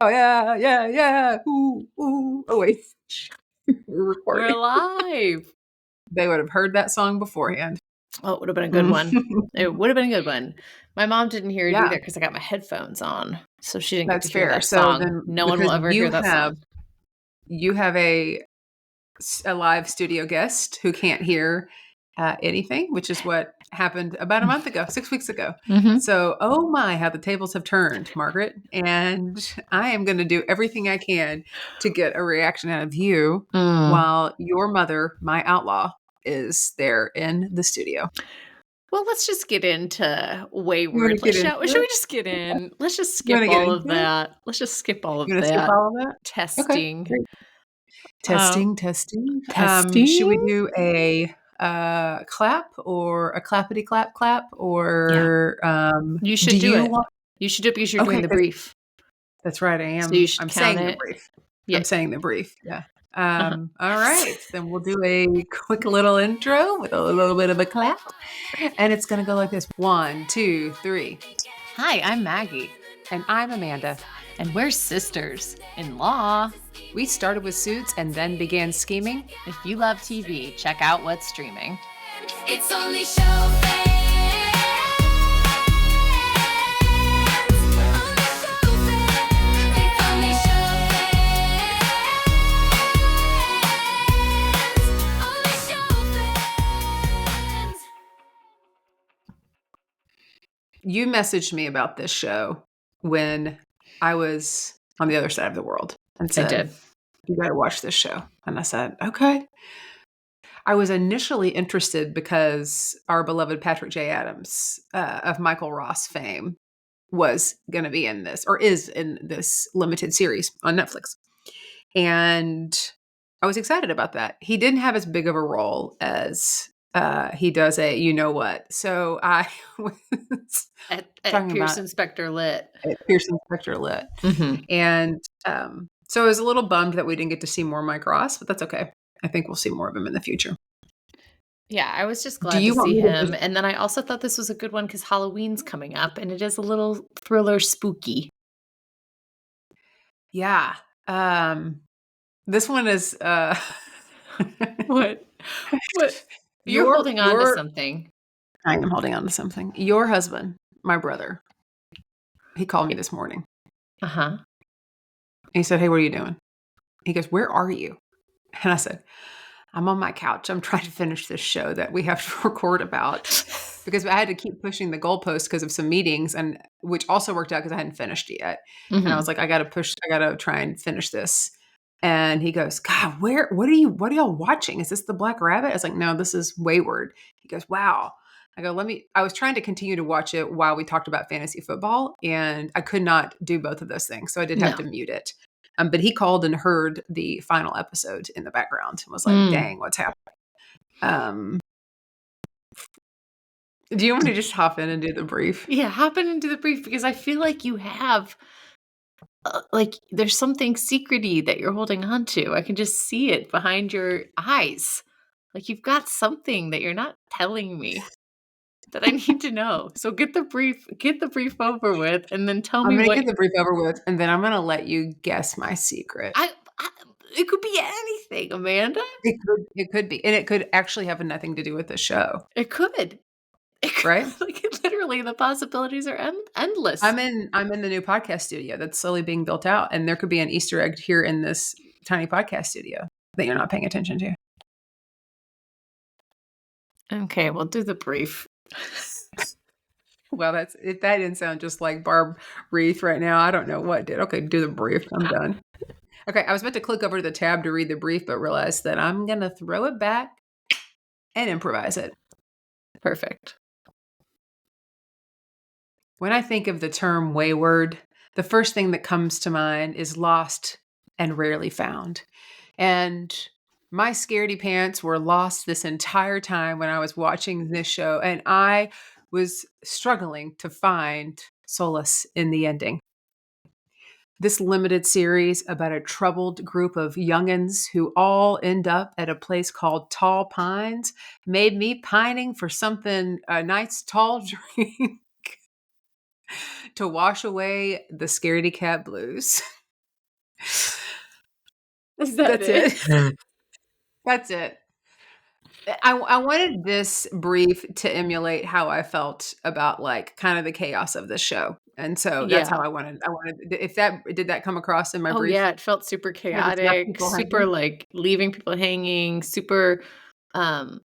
Oh, yeah, yeah, yeah. Ooh, ooh. Oh, wait. We're We're recording. alive. They would have heard that song beforehand. Oh, it would have been a good one. It would have been a good one. My mom didn't hear it Yeah, either because I got my headphones on. So she didn't get to that's hear fair. that So song. then, No one will because ever hear that song. you have a live studio guest who can't hear anything, which is what happened about a month ago, 6 weeks ago. Mm-hmm. So, oh my, how the tables have turned, Margaret. And I am going to do everything I can to get a reaction out of you while your mother, my outlaw, is there in the studio. Well, let's just get into You want Wayward. to get into Should we it? just get in? Let's just You want skip to get all into of it? that. Let's just skip all You of want to skip that. all of that? Okay, Testing. great. Testing, testing. Testing. Should we do a clap or a clappity clap clap or You should do do you it. want? You should do it because you're Okay, doing the brief. that's right. I So you am. should I'm count saying the it. brief. Yeah. I'm saying the brief. Yeah. Uh-huh. All right. Then we'll do a quick little intro with a little bit of a clap, and it's gonna go like this: 1, 2, 3. Hi, I'm Maggie. And I'm Amanda. And we're sisters-in-law. We started with Suits and then began scheming. If you love TV, check out what's streaming. It's only show fans. Only show fans. It's only show fans. Only show fans. You messaged me about this show when I was on the other side of the world and said, did. You got to watch this show. And I said, okay. I was initially interested because our beloved Patrick J. Adams of Michael Ross fame was going to be in this, or is in this limited series on Netflix. And I was excited about that. He didn't have as big of a role as he does a you know what. So I was At talking Pierce about Inspector Lit. at Pearson Spectre Lit. Mm-hmm. And so I was a little bummed that we didn't get to see more Mike Ross, but that's okay. I think we'll see more of him in the future. Yeah, I was just Do glad you to want see me to him. just- And then I also thought this was a good one because Halloween's coming up and it is a little thriller spooky. Yeah. This one is What? You're holding on to something. I am holding on to something. Your husband, my brother, he called me this morning. Uh-huh. He said, hey, what are you doing? He goes, where are you? And I said, I'm on my couch. I'm trying to finish this show that we have to record about because I had to keep pushing the goalpost because of some meetings, and which also worked out because I hadn't finished it yet. Mm-hmm. And I was like, I got to try and finish this. And he goes, God, what are y'all watching? Is this the Black Rabbit? I was like, no, this is Wayward. He goes, wow. I go, I was trying to continue to watch it while we talked about fantasy football, and I could not do both of those things. So I did have to mute it. But he called and heard the final episode in the background and was like, dang, what's happening? Do you want me to just hop in and do the brief? Yeah, hop in and do the brief because I feel like you have, there's something secrety that you're holding on to. I can just see it behind your eyes. Like you've got something that you're not telling me that I need to know. So get the brief over with and then tell me I'm what. going to get the brief over with, and then I'm going to let you guess my secret. It could be anything, Amanda. It could be. And it could actually have nothing to do with the show. It could. Right? Like literally the possibilities are endless. I'm in the new podcast studio that's slowly being built out, and there could be an Easter egg here in this tiny podcast studio that you're not paying attention to. Okay, we'll do the brief. Well, that didn't sound just like Barb Reith right now. I don't know what did. Okay, do the brief. I'm done. Okay, I was about to click over to the tab to read the brief, but realized that I'm going to throw it back and improvise it. Perfect. When I think of the term wayward, the first thing that comes to mind is lost and rarely found. And my scaredy pants were lost this entire time when I was watching this show, and I was struggling to find solace in the ending. This limited series about a troubled group of youngins who all end up at a place called Tall Pines made me pining for something, a nice tall drink to wash away the scaredy cat blues. Is that That's it? it. That's it. I wanted this brief to emulate how I felt about like kind of the chaos of this show. And so that's how Yeah. I wanted if that did that come across in my Oh, brief? yeah, it felt super Kind of just left chaotic, people super, hanging? like, leaving people hanging, super,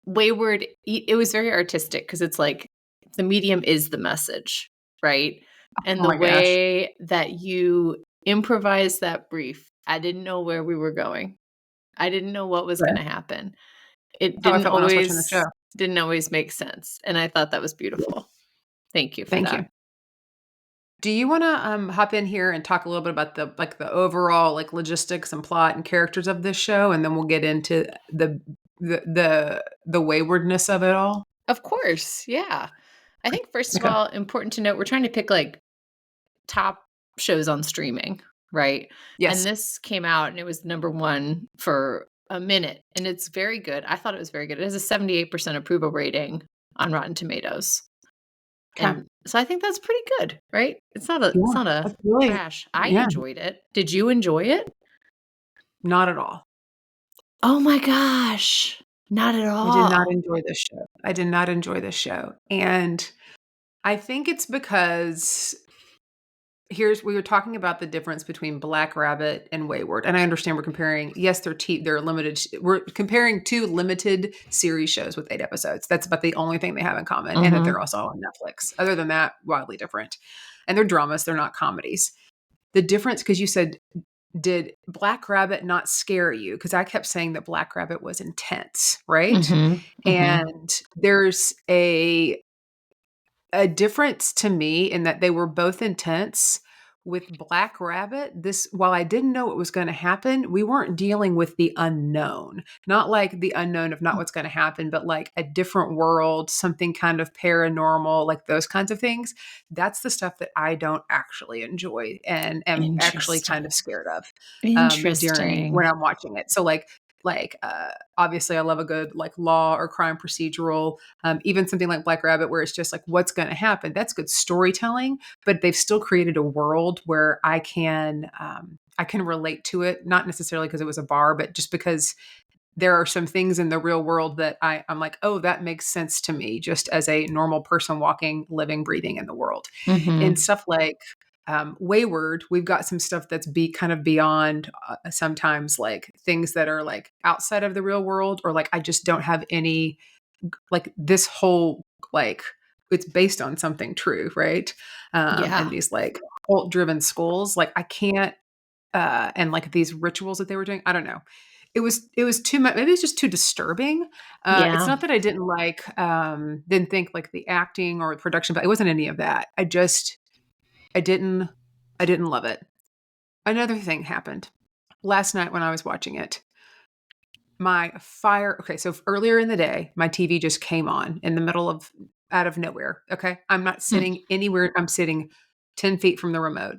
wayward. It was very artistic because it's like the medium is the message, right? And Oh the my gosh. way that you improvised that brief, I didn't know where we were going. I didn't know what was Right. gonna happen. It That's how I felt when I was watching the show. didn't always make sense, and I thought that was beautiful. Thank you for Thank that. you. Do you wanna, hop in here and talk a little bit about the overall, like, logistics and plot and characters of this show, and then we'll get into the waywardness of it all? Of course, yeah. I think first of Okay. all, important to note, we're trying to pick, like, top shows on streaming, right? And Yes. this came out and it was number 1 for a minute, and it's very good. I thought it was very good. It has a 78% approval rating on Rotten Tomatoes. 'Kay. And so I think that's pretty good, right? It's Yeah. not a That's really trash. I yeah, enjoyed it. Did you enjoy it? not at all. Oh my gosh. Not at I did not all. enjoy this show. I did not enjoy this show, and I think it's because here's we were talking about the difference between Black Rabbit and Wayward, and I understand we're comparing yes, they're limited we're comparing 2 limited series shows with 8 episodes. That's about the only thing they have in common, and that they're Mhm. also on Netflix. Other than that, wildly different. And they're dramas, they're not comedies. The difference, because you said, "Did Black Rabbit not scare you?" Because I kept saying that Black Rabbit was intense, right? Mhm. Mhm. And there's a difference to me in that they were both intense. With Black Rabbit, this while I didn't know what was gonna happen, we weren't dealing with the unknown. Not like the unknown of not what's gonna happen, but like a different world, something kind of paranormal, like those kinds of things. That's the stuff that I don't actually enjoy and am actually kind Interesting. of scared of, during when Interesting. I'm watching it. So, obviously, I love a good, like, law or crime procedural, even something like Black Rabbit where it's just like, "What's gonna happen?" That's good storytelling, but they've still created a world where I can relate to it, not necessarily because it was a bar, but just because there are some things in the real world that I'm like, "Oh, that makes sense to me just as a normal person walking, living, breathing in the world." In Mhm. stuff like, Wayward, we've got some stuff that's kind of beyond, sometimes, like, things that are, like, outside of the real world or, like, I just don't have any like, this whole, like it's based on something true, right? And Yeah. these, like, cult-driven schools, like, I can't, and, like, these rituals that they were doing, I don't know. It was too much. Maybe it's just too disturbing. It's Yeah. not that I didn't think, like, the acting or production, but it wasn't any of that. I didn't I didn't love it. Another thing happened. Last night when I was watching it, so earlier in the day, my TV just came on in the middle of out of nowhere, okay? I'm not Mm. sitting anywhere, I'm sitting 10 feet from the remote,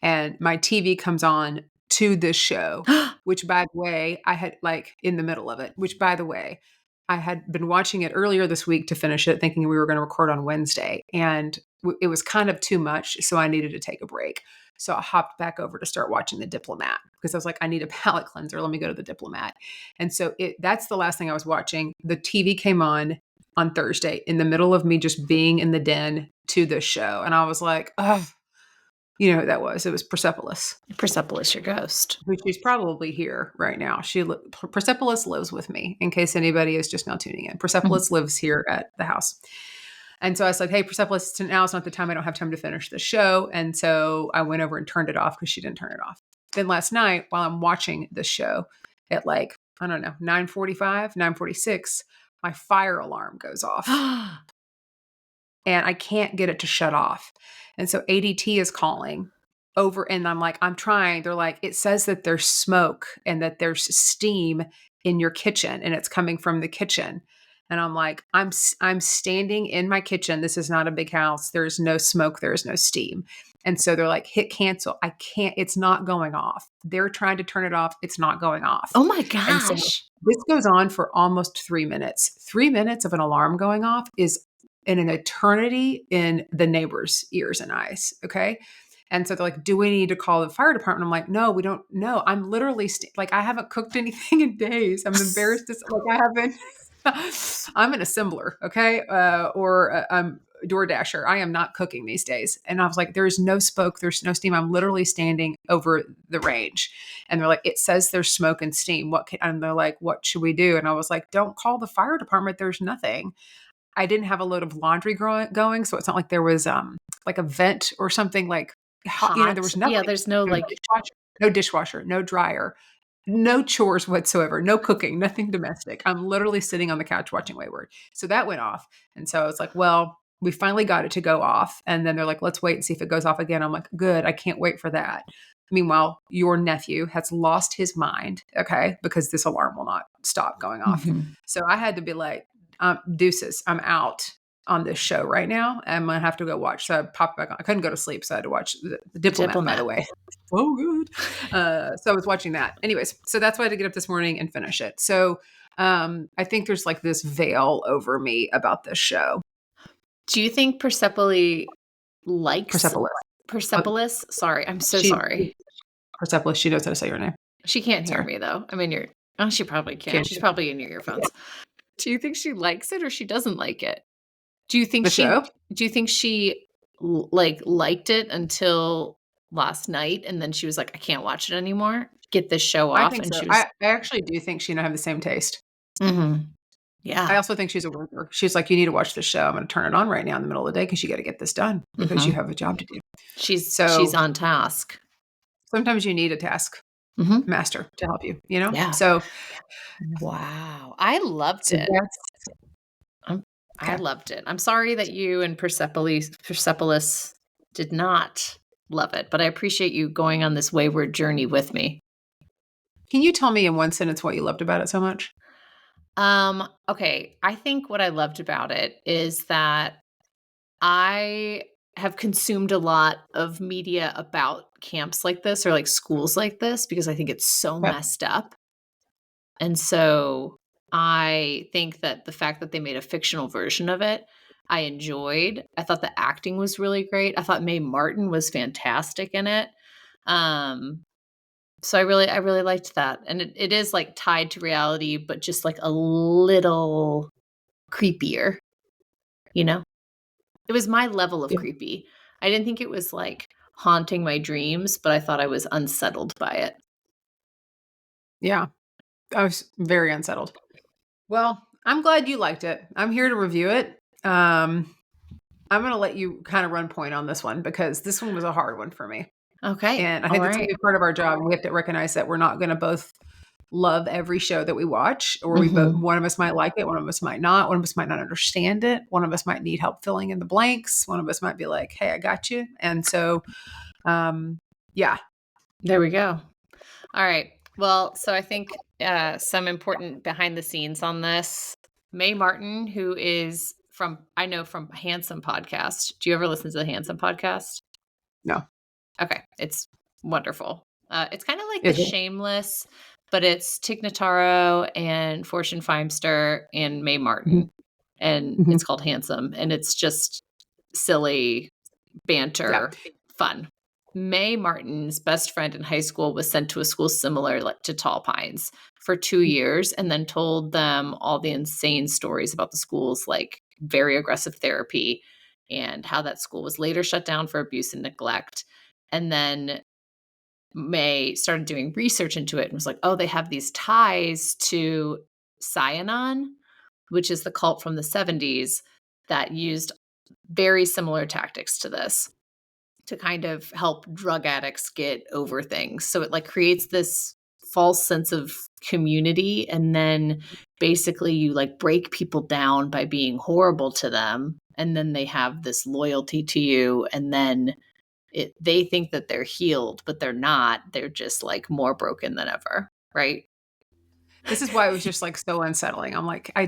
and my TV comes on to this show, which, by the way, I had like, in the middle of it, which, by the way, I had been watching it earlier this week to finish it, thinking we were gonna record on Wednesday, and it was kind of too much, so I needed to take a break. So I hopped back over to start watching The Diplomat because I was like, "I need a palate cleanser, let me go to The Diplomat." And so that's the last thing I was watching. The TV came on Thursday in the middle of me just being in the den to this show. And I was like, oh, you know who that was? It was Persepolis, Persepolis, your ghost. which is probably here right now. Persepolis lives with me, in case anybody is just now tuning in. Mhm. Persepolis lives here at the house. And so I was like, hey, Persepolis, now is not the time. I don't have time to finish the show. And so I went over and turned it off because she didn't turn it off. Then last night, while I'm watching the show at like, I don't know, 9:45, 9:46, my fire alarm goes off and I can't get it to shut off. And so ADT is calling over and I'm like, I'm trying. They're like, it says that there's smoke and that there's steam in your kitchen and it's coming from the kitchen. And I'm like, I'm standing in my kitchen. This is not a big house. There's no smoke. There's no steam. And so they're like, hit cancel. I can't, it's not going off. They're trying to turn it off. It's not going off. Oh my And so gosh. this goes on for almost 3 minutes. 3 minutes of an alarm going off is in an eternity in the neighbor's ears and eyes. Okay. And so they're like, do we need to call the fire department? I'm like, no, we don't. No, I'm literally like, I haven't cooked anything in days. I'm embarrassed to say, like, I haven't. I'm an assembler, okay, or I'm DoorDasher. I am not cooking these days. And I was like, there's no smoke, there's no steam. I'm literally standing over the range, and they're like, it says there's smoke and steam. And they're like, what should we do? And I was like, don't call the fire department. There's nothing. I didn't have a load of laundry going, so it's not like there was like a vent or something like hot. There was nothing. Yeah, there's no like no dishwasher, no dryer, no chores whatsoever, no cooking, nothing domestic. I'm literally sitting on the couch watching Wayward. So that went off. And so I was like, well, we finally got it to go off. And then they're like, let's wait and see if it goes off again. I'm like, good. I can't wait for that. Meanwhile, your nephew has lost his mind, okay, because this alarm will not stop going off. So I had to be like, deuces, I'm out on this show right now. I'm going to have to go watch. So I popped back on. I couldn't go to sleep, so I had to watch the Diplomat, by the way. So good. So I was watching that. Anyways, so that's why I had to get up this morning and finish it. So I think there's like this veil over me about this show. Do you think Persepolis likes Persepolis? Persepolis? Sorry, I'm so sorry. Persepolis, she knows how to say your name. She can't hear me though. I mean, she probably can. She's probably in your earphones. Yeah. Do you think she likes it or she doesn't like it? Do you think she liked it until last night and then she was like, I can't watch it anymore. Get this show off. I think so. I actually do think she and I have the same taste. Yeah. I also think she's a worker. She's like, you need to watch this show. I'm going to turn it on right now in the middle of the day because you got to get this done because you have a job to do. She's on task. Sometimes you need a task master to help you, you know? Yeah. So, wow. I loved it. I loved it. I'm sorry that you and Persepolis did not love it, but I appreciate you going on this wayward journey with me. Can you tell me in one sentence what you loved about it so much? Okay. I think what I loved about it is that I have consumed a lot of media about camps like this or like schools like this because I think it's so messed up. And so I think that the fact that they made a fictional version of it, I enjoyed. I thought the acting was really great. I thought Mae Martin was fantastic in it. So I really liked that. And it is like tied to reality, but just like a little creepier, you know? It was my level of creepy. I didn't think it was like haunting my dreams, but I thought I was unsettled by it. Yeah. I was very unsettled. Well, I'm glad you liked it. I'm here to review it. I'm going to let you kind of run point on this one because this one was a hard one for me. Okay. And I think that's going to be part of our job. We have to recognize that we're not going to both love every show that we watch, or one of us might like it, one of us might not, one of us might not understand it, one of us might need help filling in the blanks, one of us might be like, hey, I got you. And so, yeah. There we go. All right. Well, so I think some important behind the scenes on this. Mae Martin, who is from Handsome Podcast. Do you ever listen to the Handsome Podcast? No. Okay. It's wonderful. It's kind of like the Shameless, but it's Tig Notaro and Fortune Feimster and Mae Martin. And it's called Handsome. And it's just silly banter, fun. Mae Martin's best friend in high school was sent to a school similar to Tall Pines for 2 years and then told them all the insane stories about the school's like very aggressive therapy and how that school was later shut down for abuse and neglect. And then Mae started doing research into it and was like, oh, they have these ties to Synanon, which is the cult from the 70s that used very similar tactics to this to kind of help drug addicts get over things. So it like creates this false sense of community. And then basically you like break people down by being horrible to them. And then they have this loyalty to you. And then they think that they're healed, but they're not. They're just like more broken than ever. Right. This is why it was just like so unsettling. I'm like, I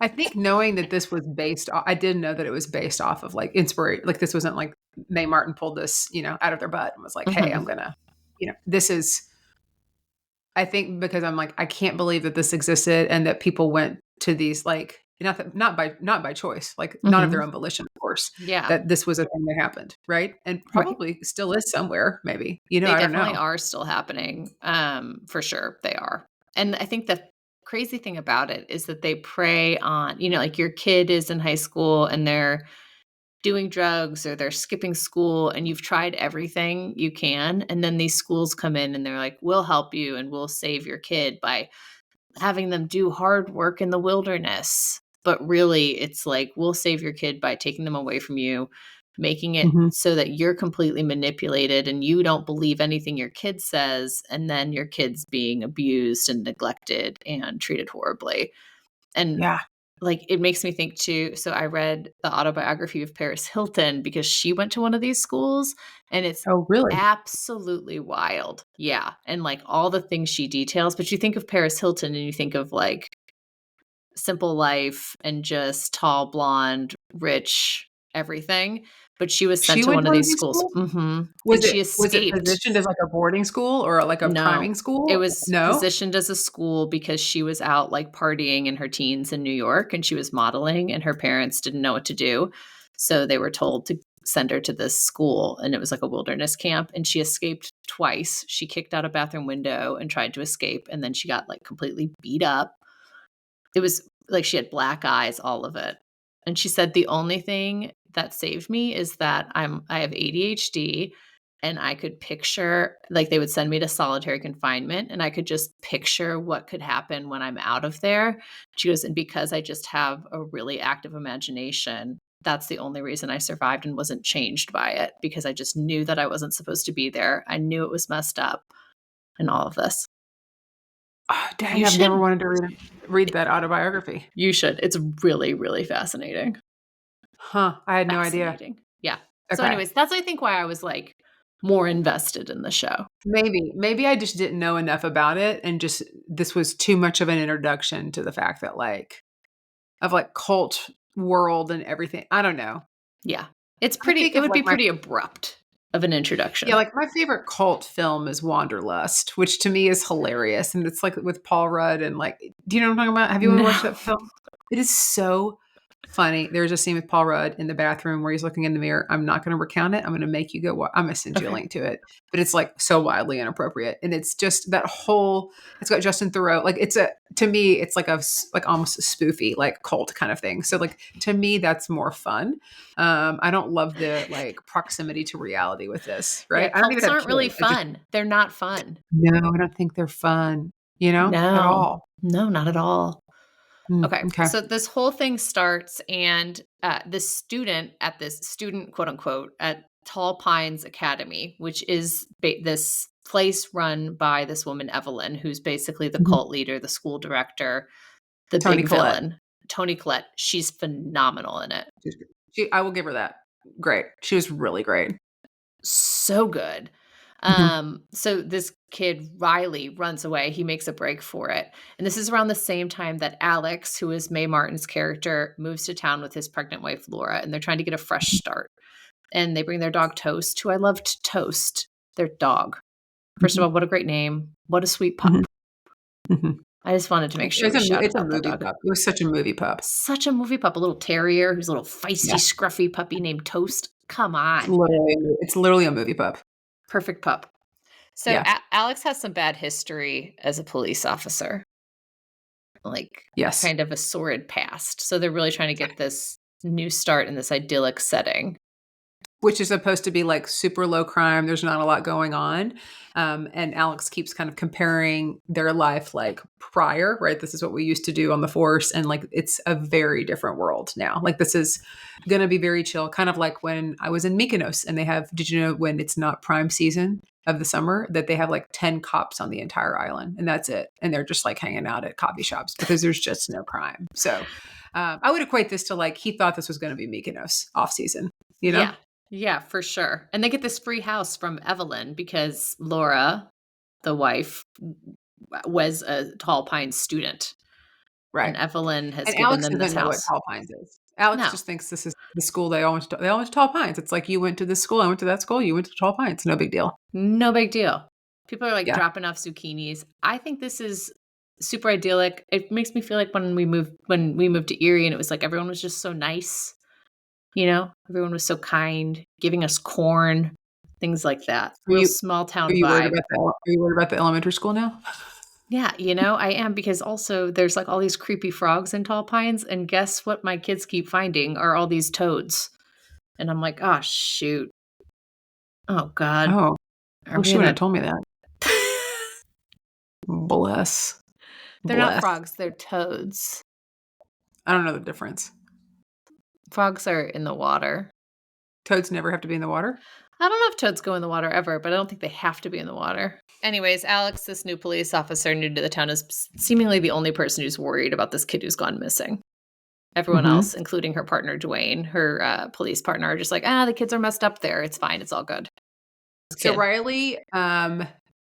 think knowing that this was I didn't know that it was based off of like inspiration. Like this wasn't like Mae Martin pulled this, out of their butt and was like, hey, I'm going to, this is, I think because I'm like, I can't believe that this existed and that people went to these like not by choice, like not of their own volition, of course, Yeah. that this was a thing that happened, right? And Right. probably still is somewhere, maybe. They I don't definitely know. are still happening. For sure they are. And I think the crazy thing about it is that they prey on, like your kid is in high school and they're doing drugs or they're skipping school and you've tried everything you can. And then these schools come in and they're like, we'll help you and we'll save your kid by having them do hard work in the wilderness. But really, it's like, we'll save your kid by taking them away from you, making it Mhm. so that you're completely manipulated and you don't believe anything your kid says. And then your kid's being abused and neglected and treated horribly. And Yeah. like, it makes me think too. So I read the autobiography of Paris Hilton because she went to one of these schools and it's Oh, really? absolutely wild. Yeah. And like all the things she details, but you think of Paris Hilton and you think of like simple life and just tall, blonde, rich, everything. But she was sent She to went one to of one of these these schools. schools? And she Was it escaped. positioned as like a boarding school or like a No, priming it school? was No? positioned as a school because she was out like partying in her teens in New York and she was modeling and her parents didn't know what to do. So they were told to send her to this school and it was like a wilderness camp and she escaped twice. She kicked out a bathroom window and tried to escape and then she got like completely beat up. It was like she had black eyes, all of it. And she said, "The only thing that saved me is that I have ADHD and I could picture like they would send me to solitary confinement and I could just picture what could happen when I'm out of there." She goes, "And because I just have a really active imagination, that's the only reason I survived and wasn't changed by it because I just knew that I wasn't supposed to be there. I knew it was messed up and all of this." Oh, dang, You I've never should wanted to read that autobiography. you should. It's really, really fascinating. Huh, I had no idea. Fascinating. Yeah. So Okay. anyways, that's I think why I was, like, more invested in the show. Maybe I just didn't know enough about it and just this was too much of an introduction to the fact that, like of, like, cult world and everything. I don't know. Yeah. I think It of, would be like, my pretty abrupt of an Yeah, introduction. like, my favorite cult film is Wanderlust, which to me is hilarious, and it's, like, with Paul Rudd and, like do you know what I'm talking about? Have you ever watched No. that film? It is so funny. There's a scene with Paul Rudd in the bathroom where he's looking in the mirror. I'm not gonna recount it. I'm gonna make you go I'm gonna send you a Okay. link to it, but it's, like, so wildly inappropriate, and it's just that whole it's got Justin Theroux, like, to me, it's like like, almost a spoofy, like, cult kind of thing, so, like, to me, that's more fun. I don't love the, like, proximity to reality with this, Yeah, right? I don't even cults have aren't really kids. I just fun. They're not fun. No, I don't think they're fun, at No. all. No, not at all. Okay, Okay. so this whole thing starts, and this student at this student, quote unquote, at Tall Pines Academy, which is this place run by this woman, Evelyn, who's basically the Mhm. cult leader, the school director, the Toni big Collette. villain, Toni Collette. She's phenomenal in it. I will give her that. Great. She was really great. So good. Mhm. So this kid, Riley, runs away. He makes a break for it. And this is around the same time that Alex, who is Mae Martin's character, moves to town with his pregnant wife, Laura, and they're trying to get a fresh start. And they bring their dog Toast, who I loved Toast, their dog. First of Mhm. all, what a great name. What a sweet Mhm. pup. Mhm. I just wanted to make sure It's we shouted it's a out that movie dog. pup. It was such a movie pup. Such a movie pup, a little terrier who's a little feisty, Yeah. scruffy puppy named Toast. Come It's on. literally a movie pup. Perfect pup. So Yeah. Alex has some bad history as a police officer, like Yes. kind of a sordid past. So they're really trying to get this new start in this idyllic setting. Which is supposed to be, like, super low crime, there's not a lot going on, and Alex keeps kind of comparing their life, like, prior, right? This is what we used to do on the force, and, like, it's a very different world now. Like, this is gonna be very chill, kind of like when I was in Mykonos, and they have did you know when it's not prime season of the summer, that they have, like, 10 cops on the entire island, and that's it, and they're just, like, hanging out at coffee shops because there's just no crime. So, I would equate this to, like, he thought this was gonna be Mykonos off season, you know? Yeah. Yeah, for sure. And they get this free house from Evelyn because Laura, the wife, was a Tall Pines student. Right. And Evelyn has And given Alex them this doesn't know what house. Tall Pines is. Alex No, just thinks this is the school they all went to Tall Pines. It's like, "You went to this school, I went to that school, you went to Tall Pines, no big deal." no big deal. People are like Yeah. dropping off zucchinis. I think this is super idyllic. It makes me feel like when we moved to Erie, and it was like everyone was just so nice. Everyone was so kind, giving us corn, things like that. Are Real you small are town you worried vibe. about are you worried about the elementary school now? Yeah, I am, because also there's like all these creepy frogs in tall pines, and guess what my kids keep finding are all these toads. And I'm like, oh shoot. Oh God. Oh, Are wish we you in would a have told me that. Bless. They're not Bless. frogs, they're toads. I don't know the difference. Frogs are in the water. Toads never have to be in the water? I don't know if toads go in the water ever, but I don't think they have to be in the water. Anyways, Alex, this new police officer new to the town, is seemingly the only person who's worried about this kid who's gone missing. Everyone Mhm. else, including her partner, Dwayne, her police partner, are just like, the kids are messed up there. It's fine. It's all good. So Kid. Riley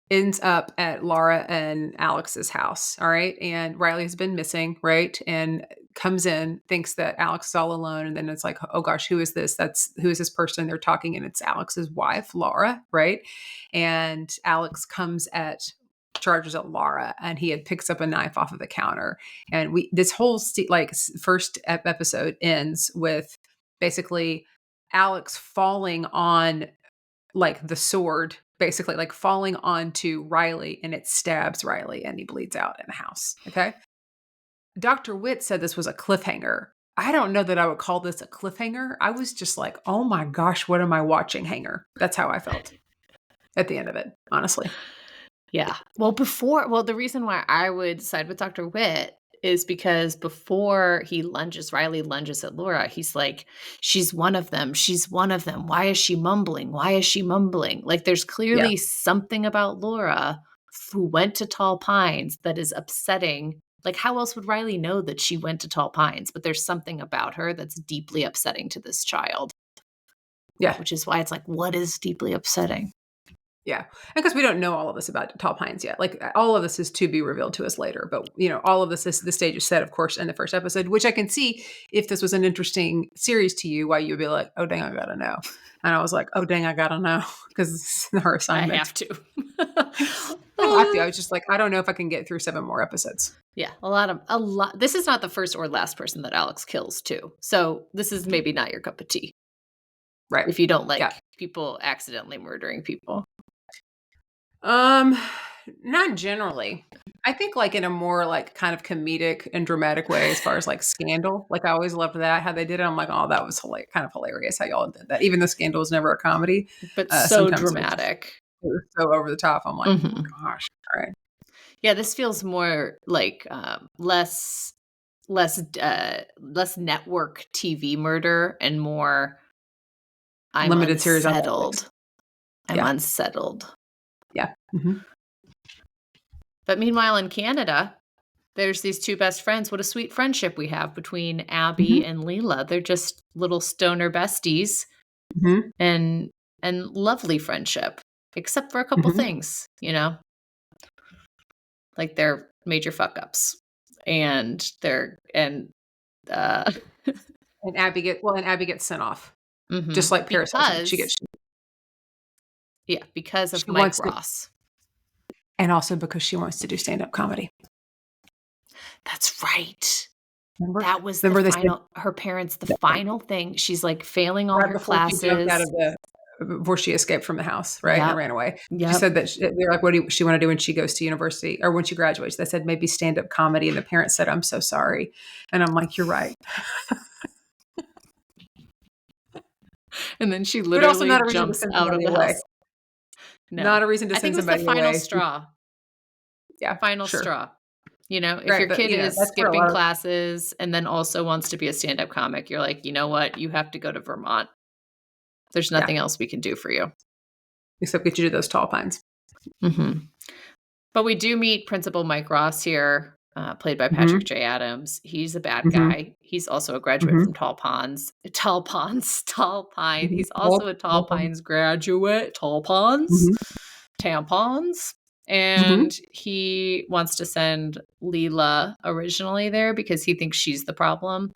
ends up at Laura and Alex's house, all right? And Riley has been missing, right? And comes in, thinks that Alex is all alone, and then it's like, oh gosh, who is this? Who is this person? They're talking, and it's Alex's wife, Laura, right? And Alex charges at Laura, and he picks up a knife off of the counter. And this whole first episode ends with basically Alex falling on like the sword, basically like falling onto Riley, and it stabs Riley and he bleeds out in the house. Okay. Dr. Witt said this was a cliffhanger. I don't know that I would call this a cliffhanger. I was just like, oh my gosh, what am I watching hanger? That's how I felt at the end of it, honestly. Yeah. Well, the reason why I would side with Dr. Witt is because before Riley lunges at Laura, he's like, she's one of them. She's one of them. Why is she mumbling? Why is she mumbling? Like, there's clearly something about Laura who went to Tall Pines that is upsetting. Like, how else would Riley know that she went to Tall Pines? But there's something about her that's deeply upsetting to this child. Yeah. Which is why it's like, what is deeply upsetting? Yeah. Because we don't know all of this about Tall Pines yet. Like, all of this is to be revealed to us later. But, all of this is the stage is set, of course, in the first episode, which I can see if this was an interesting series to you, why you'd be like, oh, dang, I got to know. And I was like, oh, dang, I got to know, because it's her assignment. I have to. I was just like, I don't know if I can get through 7 more episodes. Yeah, a lot. This is not the first or last person that Alex kills, too. So this is maybe not your cup of tea. Right. If you don't like people accidentally murdering people. Not generally. I think like in a more like kind of comedic and dramatic way, as far as like Scandal. Like, I always loved that, how they did it. I'm like, oh, that was kind of hilarious how y'all did that. Even though Scandal was never a comedy. But so dramatic. It was so over the top. I'm like, oh my gosh. All right. Yeah, this feels more like less network TV murder and more I'm limited series on unsettled. I'm unsettled. Yeah. Mm-hmm. But meanwhile, in Canada, there's these two best friends. What a sweet friendship we have between Abby and Leela. They're just little stoner besties and lovely friendship, except for a couple things, like they're major fuck ups, and Abby gets sent off, just like Paris Hilton. She gets because of Mike Ross. And also because she wants to do stand-up comedy. That's right. Remember? That was her parents, the final thing. She's like failing all her classes. Before she escaped from the house, right? And ran away. Yep. She said that they're like, what do she want to do when she goes to university or when she graduates? They said maybe stand-up comedy. And the parents said, I'm so sorry. And I'm like, you're right. And then she literally jumps out of the house. No. Not a reason to send somebody away. I think it was the final straw. Yeah. Final straw. If your kid is skipping classes and then also wants to be a stand-up comic, you're like, you know what? You have to go to Vermont. There's nothing else we can do for you. Except get you to those Tall Pines. Mm-hmm. But we do meet Principal Mike Ross here, played by Patrick J. Adams. He's a bad guy. He's also a graduate from Tall Pines. He's also a Tall Pines graduate. Tall Pines. Tampons. And he wants to send Leela originally there because he thinks she's the problem.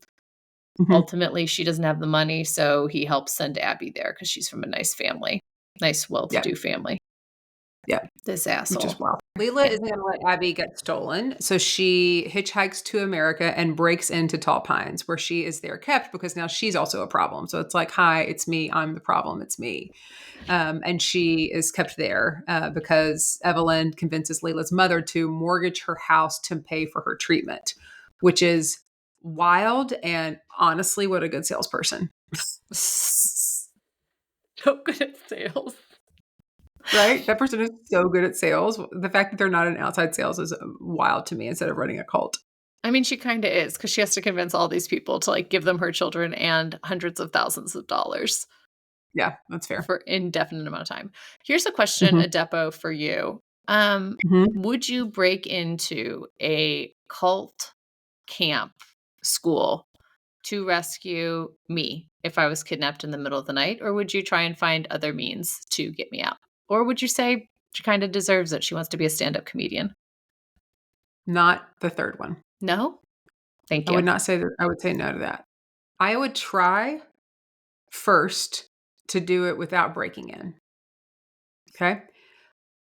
Ultimately, she doesn't have the money, so he helps send Abby there because she's from a nice family. Nice, well-to-do family. This Which asshole. is wild. Leela isn't going to let Abby get stolen, so she hitchhikes to America and breaks into Tall Pines, where she is there kept because now she's also a problem. So it's like, hi, it's me. I'm the problem. It's me. And she is kept there because Evelyn convinces Leela's mother to mortgage her house to pay for her treatment, which is wild. And honestly, what a good salesperson. So good at sales. Right? That person is so good at sales. The fact that they're not in outside sales is wild to me instead of running a cult. I mean, she kind of is because she has to convince all these people to like give them her children and hundreds of thousands of dollars Yeah, that's fair. for indefinite amount of time. Here's a question, Mhm. Adepo, for you. Mhm. Would you break into a cult camp school to rescue me if I was kidnapped in the middle of the night, or would you try and find other means to get me out? Or would you say she kind of deserves it? She wants to be a stand-up comedian. Not the third one. No? Thank I you. would not say that. I would say no to that. I would try first to do it without breaking in. Okay.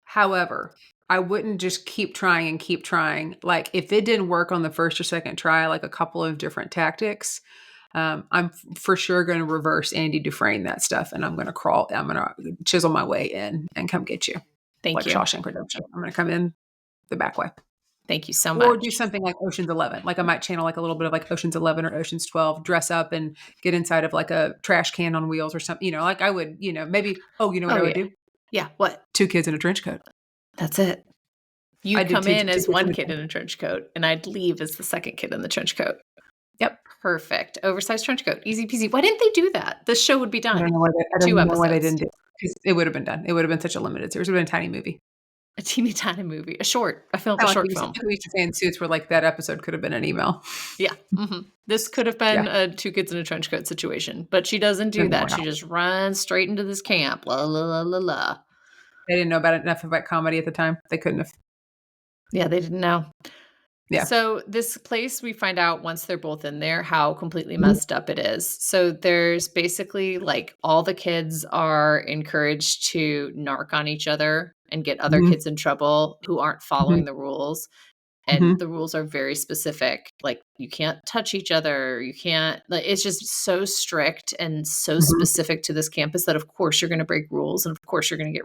However, I wouldn't just keep trying and keep trying. Like if it didn't work on the first or second try, like a couple of different tactics, I'm for sure going to reverse Andy Dufresne that stuff, and I'm going to crawl. I'm going to chisel my way in and come get you, Thank like you. Shawshank Redemption. I'm going to come in the back way. Thank you so Or much. do something like Ocean's 11. Like I might channel like a little bit of like Ocean's 11 or Ocean's 12, dress up and get inside of like a trash can on wheels or something. Like I would, maybe, you know what I would do? Yeah, what? 2 kids in a trench coat. That's it. You'd I'd do come two in kids as one kid in a trench coat, and I'd leave as the second kid in the trench coat. Yep. Perfect. Oversized trench coat. Easy peasy. Why didn't they do that? The show would be I done. don't know why they episodes. didn't do it. 'Cause it would have been done. It would have been such a limited series. It would have been a tiny movie. A teeny tiny movie. A short. I feel like Kinda a like short we film. used to say in Suits where like that episode could have been an email. Yeah. This could have been Yeah. a 2 kids in a trench coat situation, but she doesn't do Didn't that. work She out. just runs straight into this camp. La la la la la. They didn't know enough about comedy at the time. They couldn't have. Yeah, they didn't know. Yeah. So this place, we find out once they're both in there how completely Mhm. messed up it is. So there's basically like all the kids are encouraged to narc on each other and get other Mhm. kids in trouble who aren't following the rules. And the rules are very specific. Like you can't touch each other. You can't, like, it's just so strict and so Mhm. specific to this campus that of course you're going to break rules. And of course you're going to get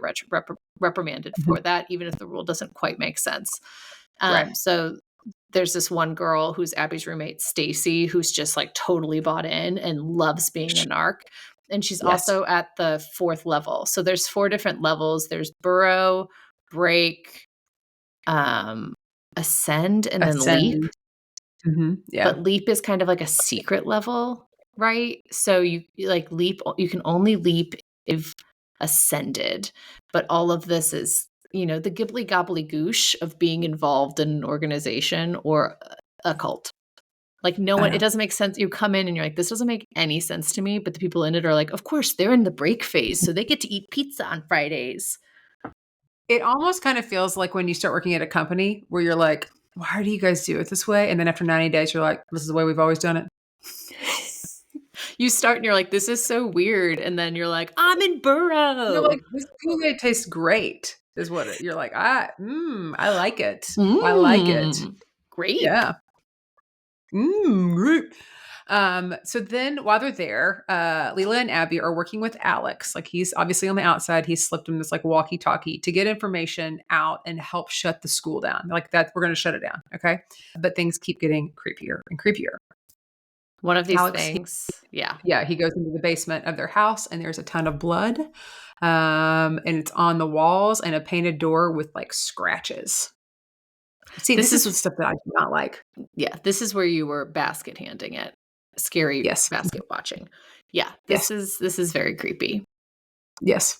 reprimanded for that, even if the rule doesn't quite make sense. Right. So there's this one girl who's Abby's roommate, Stacy, who's just like totally bought in and loves being a narc. And she's Yes. also at the 4th level. So there's 4 different levels. There's burrow, break, ascend, and then leap. Yeah. But leap is kind of like a secret level, right? So you like leap, you can only leap if ascended. But all of this is, the gibbly gobbly goosh of being involved in an organization or a cult. Like no one, it doesn't make sense. You come in and you're like, this doesn't make any sense to me. But the people in it are like, of course, they're in the break phase. So they get to eat pizza on Fridays. It almost kind of feels like when you start working at a company where you're like, why do you guys do it this way? And then after 90 days, you're like, this is the way we've always done it. You start and you're like, this is so weird. And then you're like, I'm in burrow. You're like, this Kool-Aid tastes great, is what you're like. I like it. I like it. Great. Yeah. Great. So then while they're there, Leela and Abby are working with Alex. Like he's obviously on the outside. He slipped him this like walkie-talkie to get information out and help shut the school down. Like that, we're going to shut it down. Okay. But things keep getting creepier and creepier. One of these Alex, things. Yeah. Yeah. He goes into the basement of their house and there's a ton of blood. And it's on the walls and a painted door with like scratches. See, this is stuff that I do not like. Yeah. This is where you were basket handing it. Scary Yes. basket watching. Yeah. This is very creepy. Yes.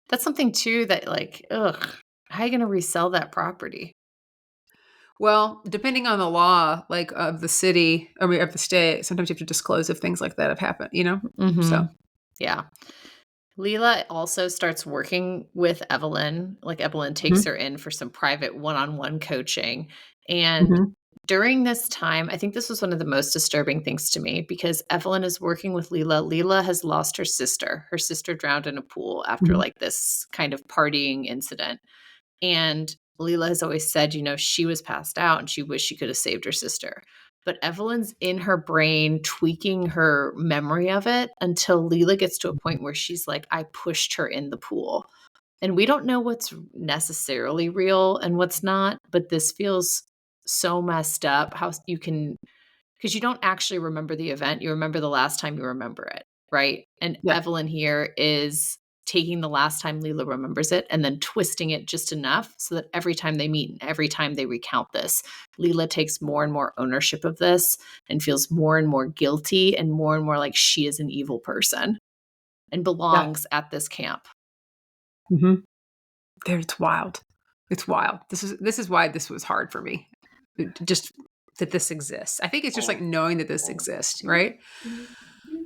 That's something too that like, how are you going to resell that property? Well, depending on the law, like of the city, of the state, sometimes you have to disclose if things like that have happened, So, yeah. Leela also starts working with Evelyn. Like Evelyn takes her in for some private one-on-one coaching. And During this time, I think this was one of the most disturbing things to me because Evelyn is working with Leela. Leela has lost her sister. Her sister drowned in a pool after Mhm. like this kind of partying incident. And Leela has always said, she was passed out and she wished she could have saved her sister. But Evelyn's in her brain tweaking her memory of it until Leela gets to a point where she's like, I pushed her in the pool. And we don't know what's necessarily real and what's not, but this feels so messed up how you can, because you don't actually remember the event. You remember the last time you remember it, right? And Yeah. Evelyn here is taking the last time Leela remembers it and then twisting it just enough so that every time they meet and every time they recount this, Leela takes more and more ownership of this and feels more and more guilty and more like she is an evil person and belongs at this camp. Mhm. It's wild. It's wild. This is why this was hard for me. Just that this exists. I think it's just like knowing that this exists, right?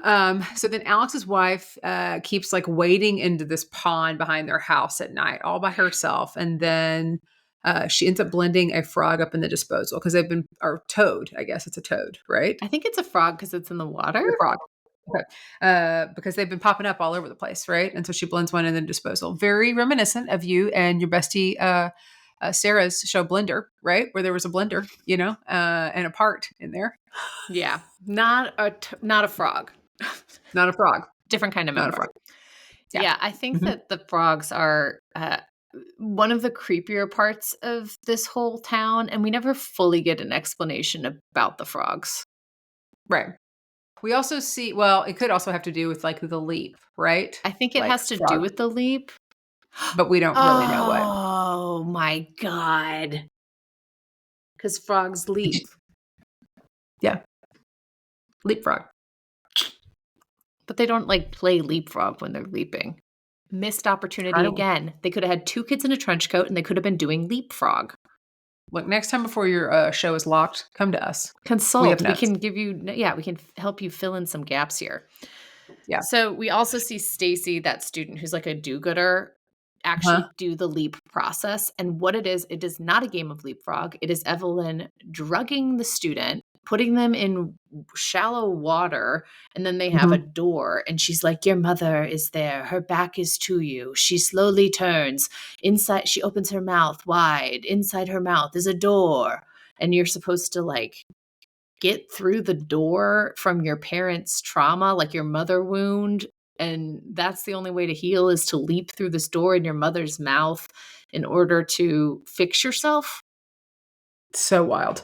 So then Alex's wife keeps like wading into this pond behind their house at night, all by herself, and then she ends up blending a frog up in the disposal because they've been or toad. I guess it's a toad, right? I think it's a frog because it's in the water. A frog. Okay. Because they've been popping up all over the place, right? And so she blends one in the disposal. Very reminiscent of you and your bestie Sarah's show Blender, right? Where there was a blender, and a part in there. Yeah, not a frog. Not a frog. Different kind of Not a member. frog. Yeah, I think Mhm. that the frogs are one of the creepier parts of this whole town, and we never fully get an explanation about the frogs. Right. We also see, well, it could also have to do with like the leap, right? I think it Like has to do frog, with the leap. but we don't really know what. Oh my god. Because frogs leap. Yeah. Leapfrog. But they don't like play leapfrog when they're leaping. Missed I opportunity don't again. They could have had 2 kids in a trench coat and they could have been doing leapfrog. look, next time before your show is locked, come to us. We have Consult. We notes. can give you, we can help you fill in some gaps here. Yeah. So we also see Stacy, that student who's like a do-gooder, Huh? actually do the leap process. And what it is not a game of leapfrog. It is Evelyn drugging the student, putting them in shallow water, and then they have a Mhm. door. And she's like, your mother is there. Her back is to you. She slowly turns. Inside, she opens her mouth wide. Inside her mouth is a door. And you're supposed to like get through the door from your parents' trauma, like your mother wound. And that's the only way to heal is to leap through this door in your mother's mouth in order to fix yourself. So wild.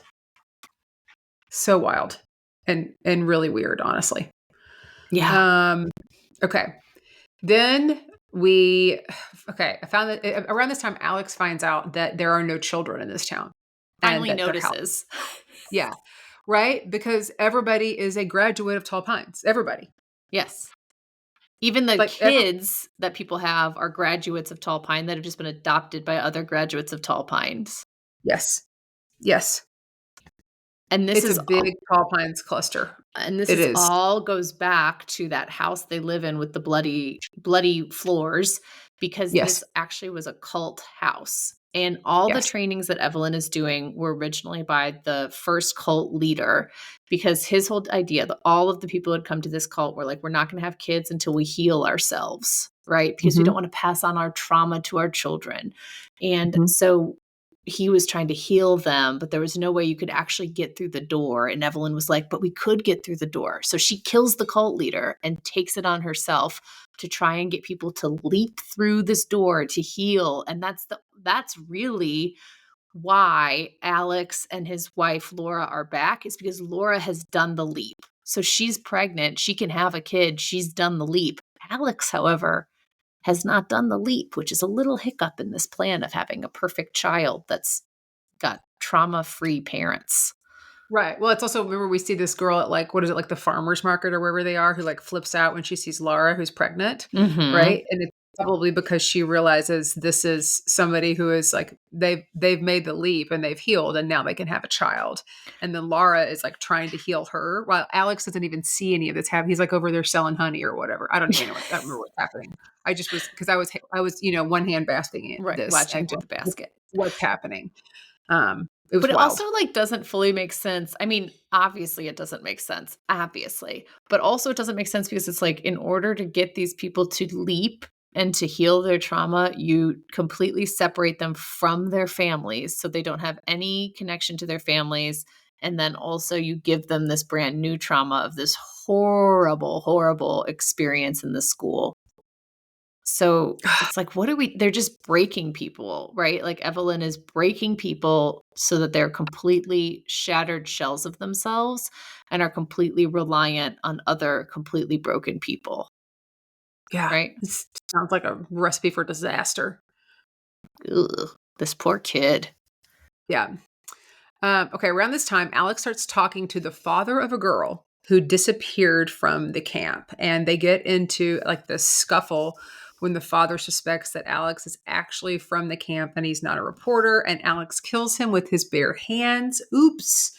So wild. And really weird, honestly. Yeah. Okay. Then I found that around this time, Alex finds out that there are no children in this town. Finally and that their house- notices. Yeah. Right? Because everybody is a graduate of Tall Pines. Everybody. Yes. Even the Like, kids that people have are graduates of Tall Pine that have just been adopted by other graduates of Tall Pines. Yes. Yes. And this It's is a big Tall Pines cluster. And this It is is. all goes back to that house they live in with the bloody floors, because Yes. this actually was a cult house. And all the Yes. trainings that Evelyn is doing were originally by the first cult leader, because his whole idea that all of the people who had come to this cult were like, we're not going to have kids until we heal ourselves, right? Because we Mhm. don't want to pass on our trauma to our children. And Mhm. so he was trying to heal them, but there was no way you could actually get through the door. And Evelyn was like, but we could get through the door. So she kills the cult leader and takes it on herself to try and get people to leap through this door to heal. And that's really why Alex and his wife Laura are back, is because Laura has done the leap. So she's pregnant, she can have a kid, she's done the leap. Alex, however, has not done the leap, which is a little hiccup in this plan of having a perfect child that's got trauma-free parents. Right. Well, it's also, remember, we see this girl at like, what is it, like the farmer's market or wherever they are, who like flips out when she sees Laura, who's pregnant. Mhm. Right. And it's probably because she realizes this is somebody who is like, they've made the leap and they've healed and now they can have a child. And then Laura is like trying to heal her while Alex doesn't even see any of this happen. He's like over there selling honey or whatever. I don't even know. I don't remember what's happening. I just was, because I was, one hand basking in Right, this watching and through the basket. what's happening. It was But it wild. also, like, doesn't fully make sense. I mean, obviously, it doesn't make sense, obviously. But also, it doesn't make sense because it's like, in order to get these people to leap and to heal their trauma, you completely separate them from their families so they don't have any connection to their families. And then also, you give them this brand new trauma of this horrible, horrible experience in the school. So it's like, what are we they're just breaking people, right? Like Evelyn is breaking people so that they're completely shattered shells of themselves and are completely reliant on other completely broken people, Yeah. right? This sounds like a recipe for disaster. Ugh, this poor kid. Yeah. Okay, around this time, Alex starts talking to the father of a girl who disappeared from the camp. And they get into like this scuffle when the father suspects that Alex is actually from the camp and he's not a reporter. And Alex kills him with his bare hands. Oops.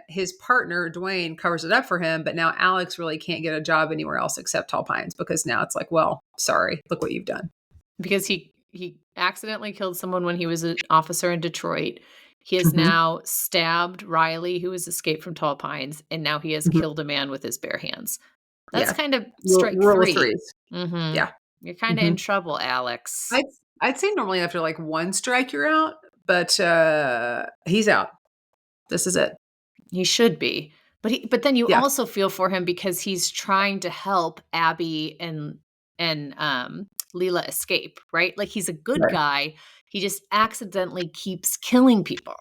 His partner, Dwayne, covers it up for him. But now Alex really can't get a job anywhere else except Tall Pines because now it's like, well, sorry, look what you've done. Because he accidentally killed someone when he was an officer in Detroit. He has Mhm. now stabbed Riley, who has escaped from Tall Pines, and now he has Mhm. killed a man with his bare hands. That's Yeah. kind of strike Rule of 3. threes. Mhm. Yeah. You're kinda in Mhm. trouble, Alex. I'd say normally after like one strike you're out, but he's out. This is it. He should be. But then you Yeah. also feel for him because he's trying to help Abby and Leela escape, right? Like, he's a good Right. guy. He just accidentally keeps killing people.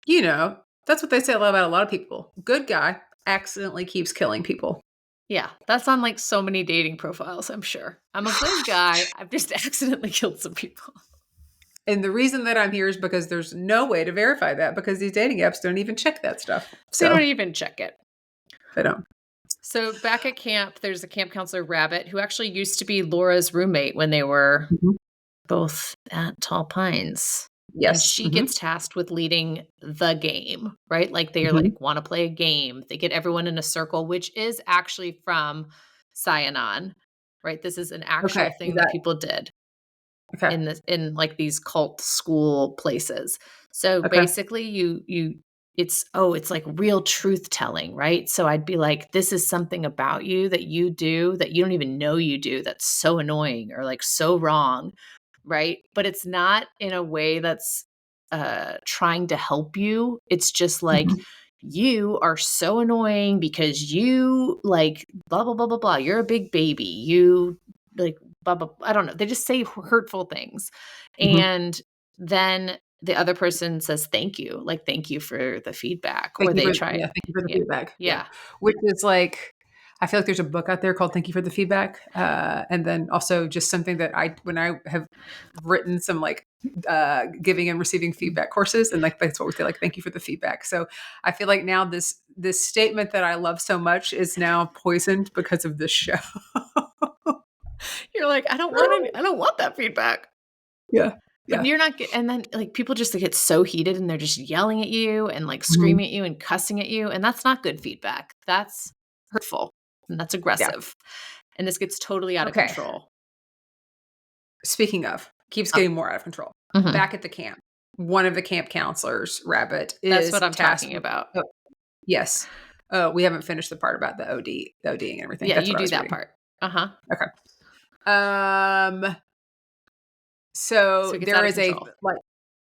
You know, that's what they say about a lot of people. Good guy accidentally keeps killing people. Yeah, that's on, like, so many dating profiles, I'm sure. I'm a good guy. I've just accidentally killed some people. And the reason that I'm here is because there's no way to verify that because these dating apps don't even check that stuff. They don't So even check it. they don't. So back at camp, there's a camp counselor, Rabbit, who actually used to be Laura's roommate when they were Mhm. both at Tall Pines. And Yes. she gets tasked with leading the game, right? Like they're Mhm. like, want to play a game. They get everyone in a circle, which is actually from Cyanon, right? This is an actual Okay. thing that people did Okay. in like these cult school places. So Okay. basically it's like real truth telling, right? So I'd be like, this is something about you that you do that you don't even know you do that's so annoying or like so wrong, right? But it's not in a way that's trying to help you. It's just like, Mhm. you are so annoying because you like blah blah blah blah blah. You're a big baby. You like blah blah. I don't know. They just say hurtful things, Mhm. and then the other person says thank you, like thank you for the feedback, or they try. Thank you for the Yeah, feedback. Yeah. yeah. Which is like I feel like there's a book out there called Thank You for the Feedback. And then also just something that when I have written some like giving and receiving feedback courses and like that's what we say, like thank you for the feedback. So I feel like now this statement that I love so much is now poisoned because of this show. You're like, I don't want that feedback. Yeah. But Yeah. you're not and then, like, people just, like, get so heated, and they're just yelling at you and, like, Mhm. screaming at you and cussing at you, and that's not good feedback. That's hurtful, and that's Yeah. aggressive, and this gets totally out of Okay. control. Speaking of, keeps Oh, getting more out of control. mhm. Back at the camp, one of the camp counselors, Rabbit, That's what is I'm tasked talking with about. oh, yes. We haven't finished the part about the ODing and everything. Yeah, That's you what I do was that reading. part. Uh-huh. Okay. Um, So so it gets there out of is a control. like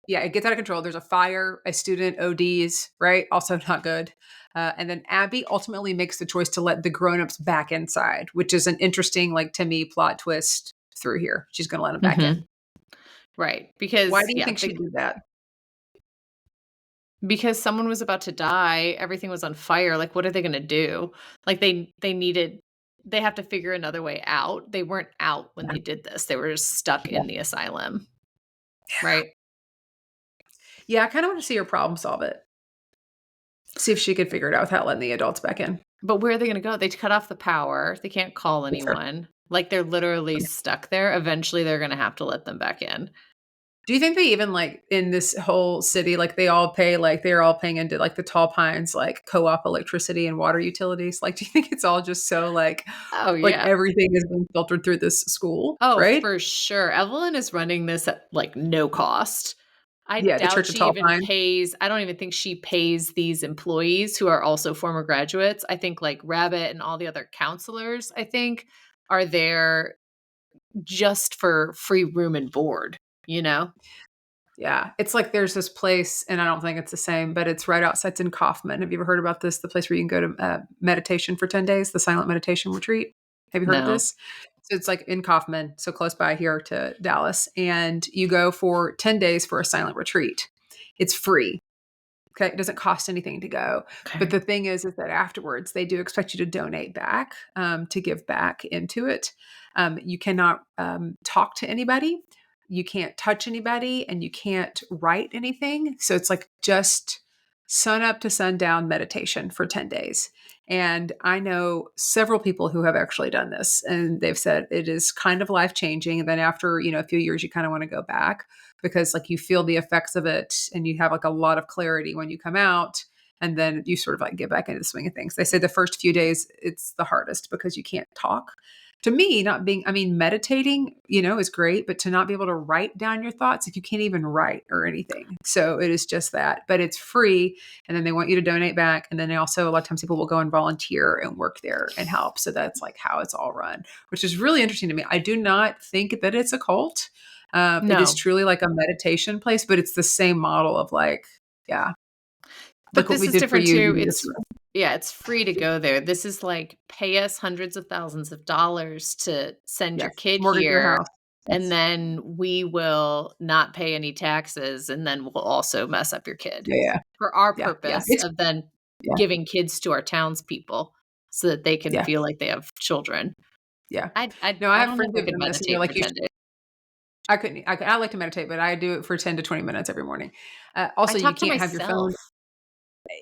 yeah, it gets out of control. There's a fire, a student ODs, right? Also not good. And then Abby ultimately makes the choice to let the grown-ups back inside, which is an interesting, like to me, plot twist through here. She's gonna let them back in. Mhm. Right, Why because do you yeah, think she did that? because someone was about to die, everything was on fire, like, what are they gonna do? Like, they have to figure another way out. They weren't out when Yeah. they did this. They were stuck Yeah. in the asylum, right? Yeah, I kind of want to see her problem solve it. See if she could figure it out without letting the adults back in. But where are they gonna go? They cut off the power. They can't call That's fair. anyone. Like, they're literally stuck there. Eventually, they're gonna have to let them back in. Do you think they even like in this whole city, like they all pay, like they're all paying into like the Tall Pines, like co-op electricity and water utilities? Like, do you think it's all just so Oh, like yeah. everything is being filtered through this school, Oh, right? for sure. Evelyn is running this at, like, no cost. I Yeah, the doubt Church of she Tall even Pine. pays I don't even think she pays these employees who are also former graduates. I think, like, Rabbit and all the other counselors, I think, are there just for free room and board, you know? Yeah, it's like there's this place, and I don't think it's the same, but it's right outside. It's in Kaufman. Have you ever heard about this? The place where you can go to meditation for 10 days, the silent meditation retreat. Have you heard of No. this? So it's like in Kaufman, so close by here to Dallas. And you go for 10 days for a silent retreat. It's free. Okay. It doesn't cost anything to go. But Okay. the thing is that afterwards, they do expect you to donate back, to give back into it. You cannot talk to anybody. You can't touch anybody and you can't write anything. So it's like just sun up to sundown meditation for 10 days. And I know several people who have actually done this and they've said it is kind of life changing. And then after, a few years, you kind of want to go back because like you feel the effects of it and you have like a lot of clarity when you come out and then you sort of like get back into the swing of things. They say the first few days it's the hardest because you can't talk. To me, not being, I mean, meditating, is great, but to not be able to write down your thoughts, if you can't even write or anything. So it is just that, but it's free. And then they want you to donate back. And then they also, a lot of times people will go and volunteer and work there and help. So that's like how it's all run, which is really interesting to me. I do not think that it's a cult. It is No. truly like a meditation place, but it's the same model of like, yeah, But look what this we is did for different you. too. You just, Yeah, it's free to go there. This is like pay us hundreds of thousands of dollars to send your yes, kid mortgage your here, house. and Yes. then we will not pay any taxes, and then we'll also mess up your kid Yeah. for our Yeah. Yeah. purpose of then Yeah. giving kids to our townspeople so that they can Yeah. feel like they have children. Yeah. I I No, I I have don't know friends if I who've could done this and they're meditate like, for you 10 days. I like to meditate, but I do it for 10 to 20 minutes every morning. I Also, you talk to can't have your phone, myself.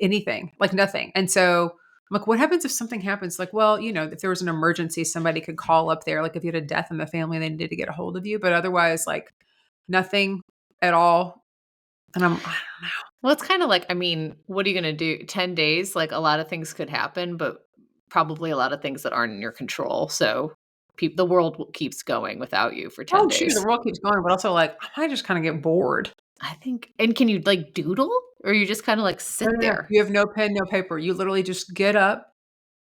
anything, like nothing. And so I'm like, what happens if something happens? Like, well, if there was an emergency, somebody could call up there. Like if you had a death in the family, they needed to get a hold of you. But otherwise, like nothing at all. And I don't know. Well, it's kinda like, I mean, what are you gonna do? 10 days? Like, a lot of things could happen, but probably a lot of things that aren't in your control, so the world keeps going without you for 10 Oh, sure, the days. world keeps going, but also like I might just kind of get bored. I think and can you, like, doodle? Or you just kinda, like, No, sit no, no. there? You have no pen, no paper. You literally just get up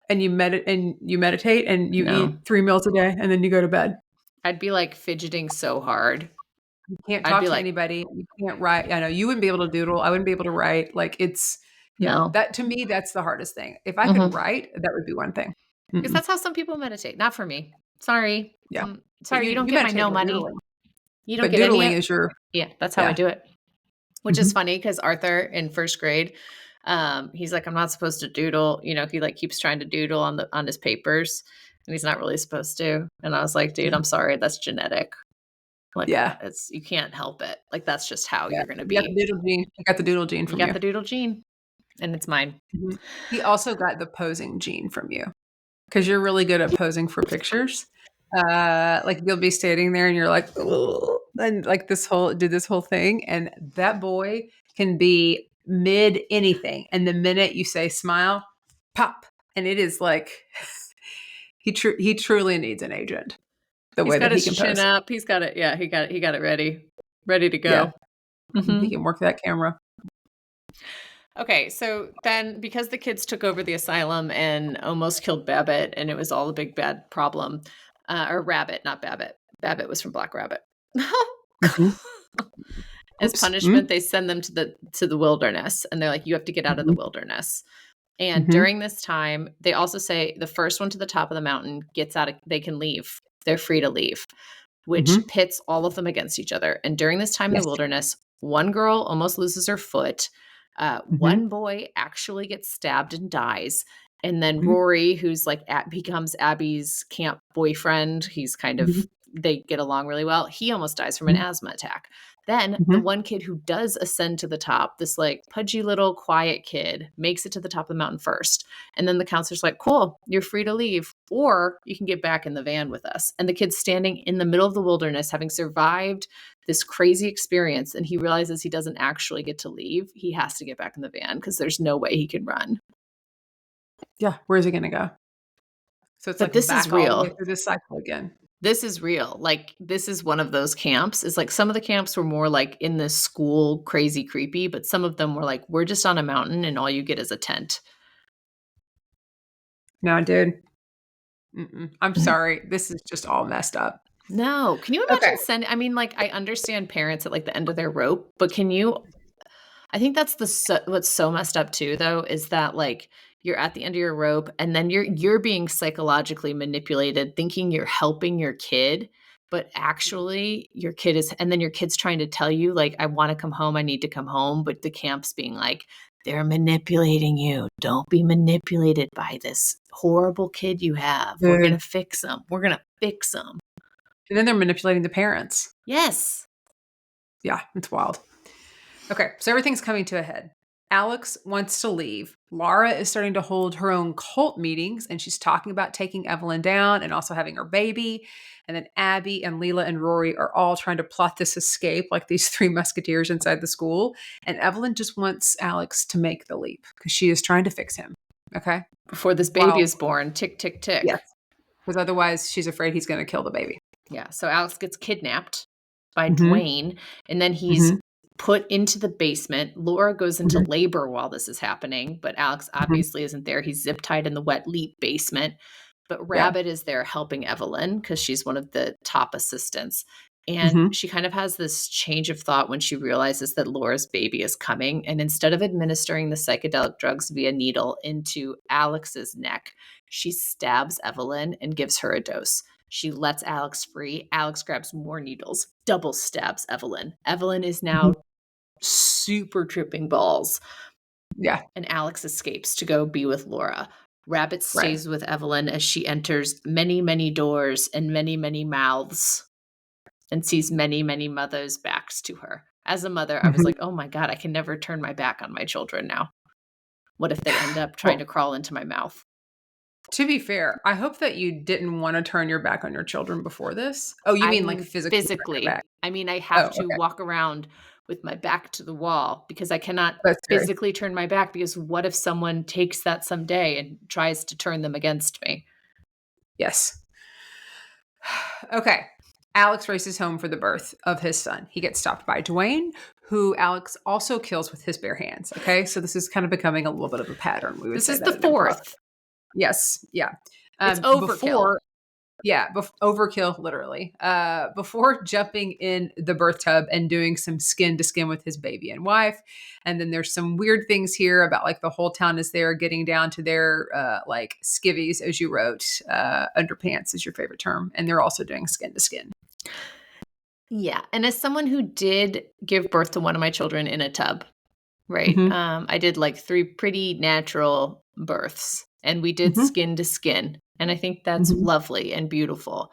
and you meditate and you No. eat 3 meals a day and then you go to bed. I'd be, like, fidgeting so hard. You can't I'd talk be to like, anybody. You can't write. I know you wouldn't be able to doodle. I wouldn't be able to write. Like it's, yeah, "No." that to me, that's the hardest thing. If I could Mhm. write, that would be one thing. Because Mm-mm. that's how some people meditate, not for me. Sorry. Yeah. But Sorry, you don't you get my meditate no while money. doodling. You don't But get any doodling of is your, Yeah, that's how I yeah. do it. Which is Mhm. funny because Arthur in 1st grade, he's like, "I'm not supposed to doodle," he, like, keeps trying to doodle on his papers, and he's not really supposed to, and I was like, "Dude, Yeah. I'm sorry, that's genetic." Like, Yeah. it's you can't help it. Like, that's just how Yeah. you're gonna You got the be. doodle gene. You got the doodle gene You from got you. the doodle gene, and it's mine. Mhm. He also got the posing gene from you. 'Cause you're really good at posing for pictures. Like, you'll be standing there and you're like, "Ugh," and, like, this whole thing, and that boy can be mid anything, and the minute you say, "Smile," pop, and it is like he truly needs an agent, the He's way got that he his can chin pose. up, he's got it yeah, he got it ready to Yeah, go. he Mhm. can work that camera. Okay, so then because the kids took over the asylum and almost killed Babbitt, and it was all a big bad problem, or Rabbit, not Babbitt. Babbitt was from Black Rabbit. Mhm. As Oops. Mm. punishment, they send them to the wilderness, and they're like, "You have to get out of the Mhm. wilderness." And Mhm. during this time, they also say the first one to the top of the mountain gets out of they can leave. They're free to leave, which Mhm. pits all of them against each other. And during this time in the Yes. wilderness, one girl almost loses her foot. Mhm. One boy actually gets stabbed and dies. And then Mhm. Rory, who's like becomes Abby's camp boyfriend, he's kind of Mhm. they get along really well. He almost dies from an Mhm. asthma attack. Then the Mhm. one kid who does ascend to the top, this like pudgy little quiet kid, makes it to the top of the mountain first. And then the counselor's like, "Cool, you're free to leave, or you can get back in the van with us." And the kid's standing in the middle of the wilderness, having survived this crazy experience, and he realizes he doesn't actually get to leave. He has to get back in the van because there's no way he can run. Yeah, where's he gonna go? So it's But like this is back all the way real. through this cycle again. This is real. Like, this is one of those camps. It's like some of the camps were more like in the school, crazy, creepy, but some of them were like, we're just on a mountain and all you get is a tent. No, dude. I'm sorry. This is just all messed up. No. Can you Okay. imagine sending? I mean, like, I understand parents at like the end of their rope, but can you? I think that's what's so messed up too, though, is that like you're at the end of your rope and then you're being psychologically manipulated, thinking you're helping your kid, but actually your kid is, and then your kid's trying to tell you like, I want to come home, I need to come home, but the camp's being like, they're manipulating you. Don't be manipulated by this horrible kid you have. We're Dude. gonna fix them. We're gonna fix them. And then they're manipulating the parents. Yes. Yeah, it's wild. Okay, so everything's coming to a head. Alex wants to leave. Laura is starting to hold her own cult meetings, and she's talking about taking Evelyn down and also having her baby. And then Abby and Leela and Rory are all trying to plot this escape like these three musketeers inside the school. And Evelyn just wants Alex to make the leap because she is trying to fix him. Okay? Before this baby Wow. is born, tick, tick, tick. Yes. Because otherwise she's afraid he's going to kill the baby. Yeah. So Alex gets kidnapped by Mhm. Dwayne, and then he's put into the basement. Laura goes into Mhm. labor while this is happening, but Alex obviously isn't there. He's zip tied in the wet leap basement. But Rabbit is there helping Evelyn because she's one of the top assistants. And Mhm. she kind of has this change of thought when she realizes that Laura's baby is coming. And instead of administering the psychedelic drugs via needle into Alex's neck, she stabs Evelyn and gives her a dose. She lets Alex free. Alex grabs more needles, double stabs Evelyn. Evelyn is now super tripping balls. Yeah. And Alex escapes to go be with Laura. Rabbit stays with Evelyn as she enters many, many doors and many, many mouths and sees many, many mothers' backs to her. As a mother, I was like, oh my God, I can never turn my back on my children now. What if they end up trying to crawl into my mouth? To be fair, I hope that you didn't want to turn your back on your children before this. Oh, you mean like physically? Turn your back. I mean, I have to okay. walk around with my back to the wall because I cannot That's fair. physically turn my back because what if someone takes that someday and tries to turn them against me? Yes. Okay. Alex races home for the birth of his son. He gets stopped by Dwayne, who Alex also kills with his bare hands. Okay. So this is kind of becoming a little bit of a pattern. We would This say is that the in improv. fourth. Yes. Yeah. It's overkill. Overkill, literally. Before jumping in the birth tub and doing some skin to skin with his baby and wife. And then there's some weird things here about like the whole town is there getting down to their like skivvies, as you wrote. Underpants is your favorite term. And they're also doing skin to skin. Yeah. And as someone who did give birth to one of my children in a tub, right? I did like 3 pretty natural births and we did skin to skin. And I think that's lovely and beautiful.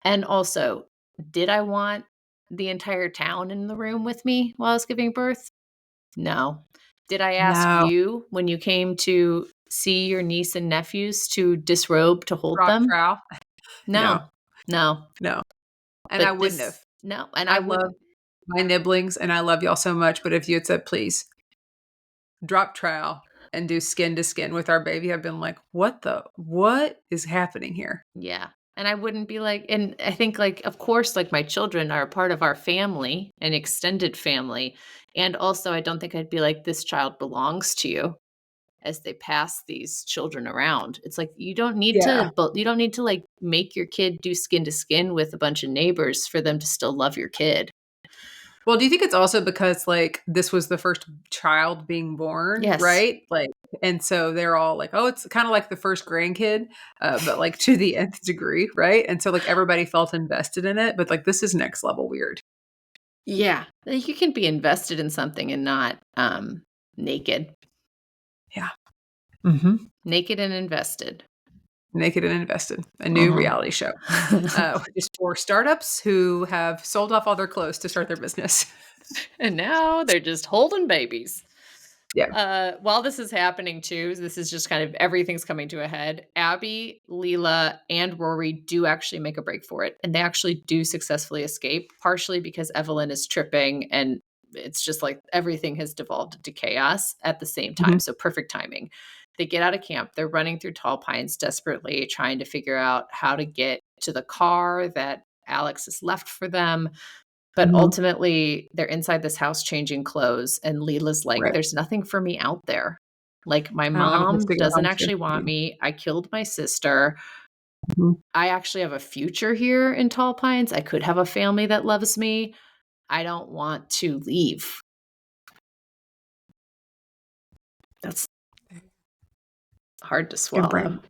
And also, did I want the entire town in the room with me while I was giving birth? No. Did I ask you when you came to see your niece and nephews to disrobe to hold Drop them? trowel? No. And But I wouldn't have. No. And I I love wouldn't. my nibblings and I love y'all so much. But if you had said, please drop trowel and do skin to skin with our baby, I've been like, what is happening here? Yeah. And I wouldn't be like, and I think like, of course, like my children are a part of our family, an extended family. And also, I don't think I'd be like, this child belongs to you as they pass these children around. It's like, you don't need to like make your kid do skin to skin with a bunch of neighbors for them to still love your kid. Well, do you think it's also because like this was the first child being born, Yes. right? Like, and so they're all like, oh, it's kind of like the first grandkid, but like to the nth degree, right? And so like everybody felt invested in it, but like this is next level weird. Yeah. Like, you can be invested in something and not naked. Yeah. Naked and invested. Naked and Invested, a new reality show. Just for startups who have sold off all their clothes to start their business. And now they're just holding babies. Yeah. While this is happening too, this is just kind of everything's coming to a head. Abby, Leela, and Rory do actually make a break for it. And they actually do successfully escape, partially because Evelyn is tripping and it's just like everything has devolved into chaos at the same time. So perfect timing. They get out of camp. They're running through tall pines desperately, trying to figure out how to get to the car that Alex has left for them. But Mhm. ultimately, they're inside this house changing clothes, and Leela's like, Right. there's nothing for me out there. Like, my I don't have a place mom to go doesn't home to. actually want me. I killed my sister. Mhm. I actually have a future here in Tall Pines. I could have a family that loves me. I don't want to leave. That's hard to Your swallow. brain.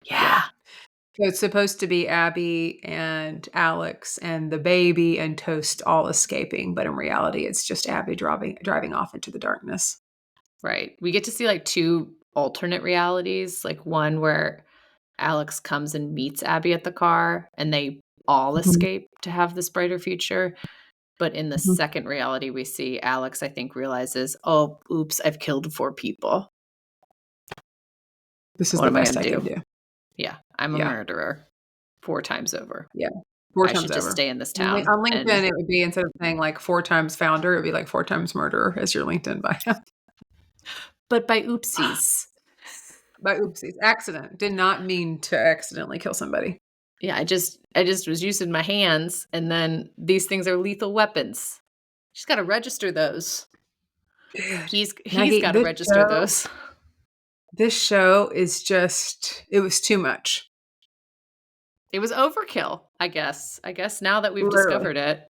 Yeah. So it's supposed to be Abby and Alex and the baby and Toast all escaping, but in reality, it's just Abby driving off into the darkness. Right. We get to see like two alternate realities, like one where Alex comes and meets Abby at the car and they all Mhm. escape to have this brighter future. But in the Mhm. second reality, we see Alex, I think, realizes, oh, oops, I've killed 4 people. This is What the am I best going I to can do? do. Yeah, I'm a Yeah. murderer 4 times over. Yeah. 4 I times should just over. stay in this On town. LinkedIn, And it would be instead of saying like 4 times founder, it would be like 4 times murderer as your LinkedIn bio. but by oopsies. By oopsies. Accident. Did not mean to accidentally kill somebody. Yeah, I just was using my hands, and then these things are lethal weapons. She's got to register those. Dude. He's Maggie, got to register those. this show is just it was too much. It was overkill, I guess. I guess now that we've Literally. discovered it.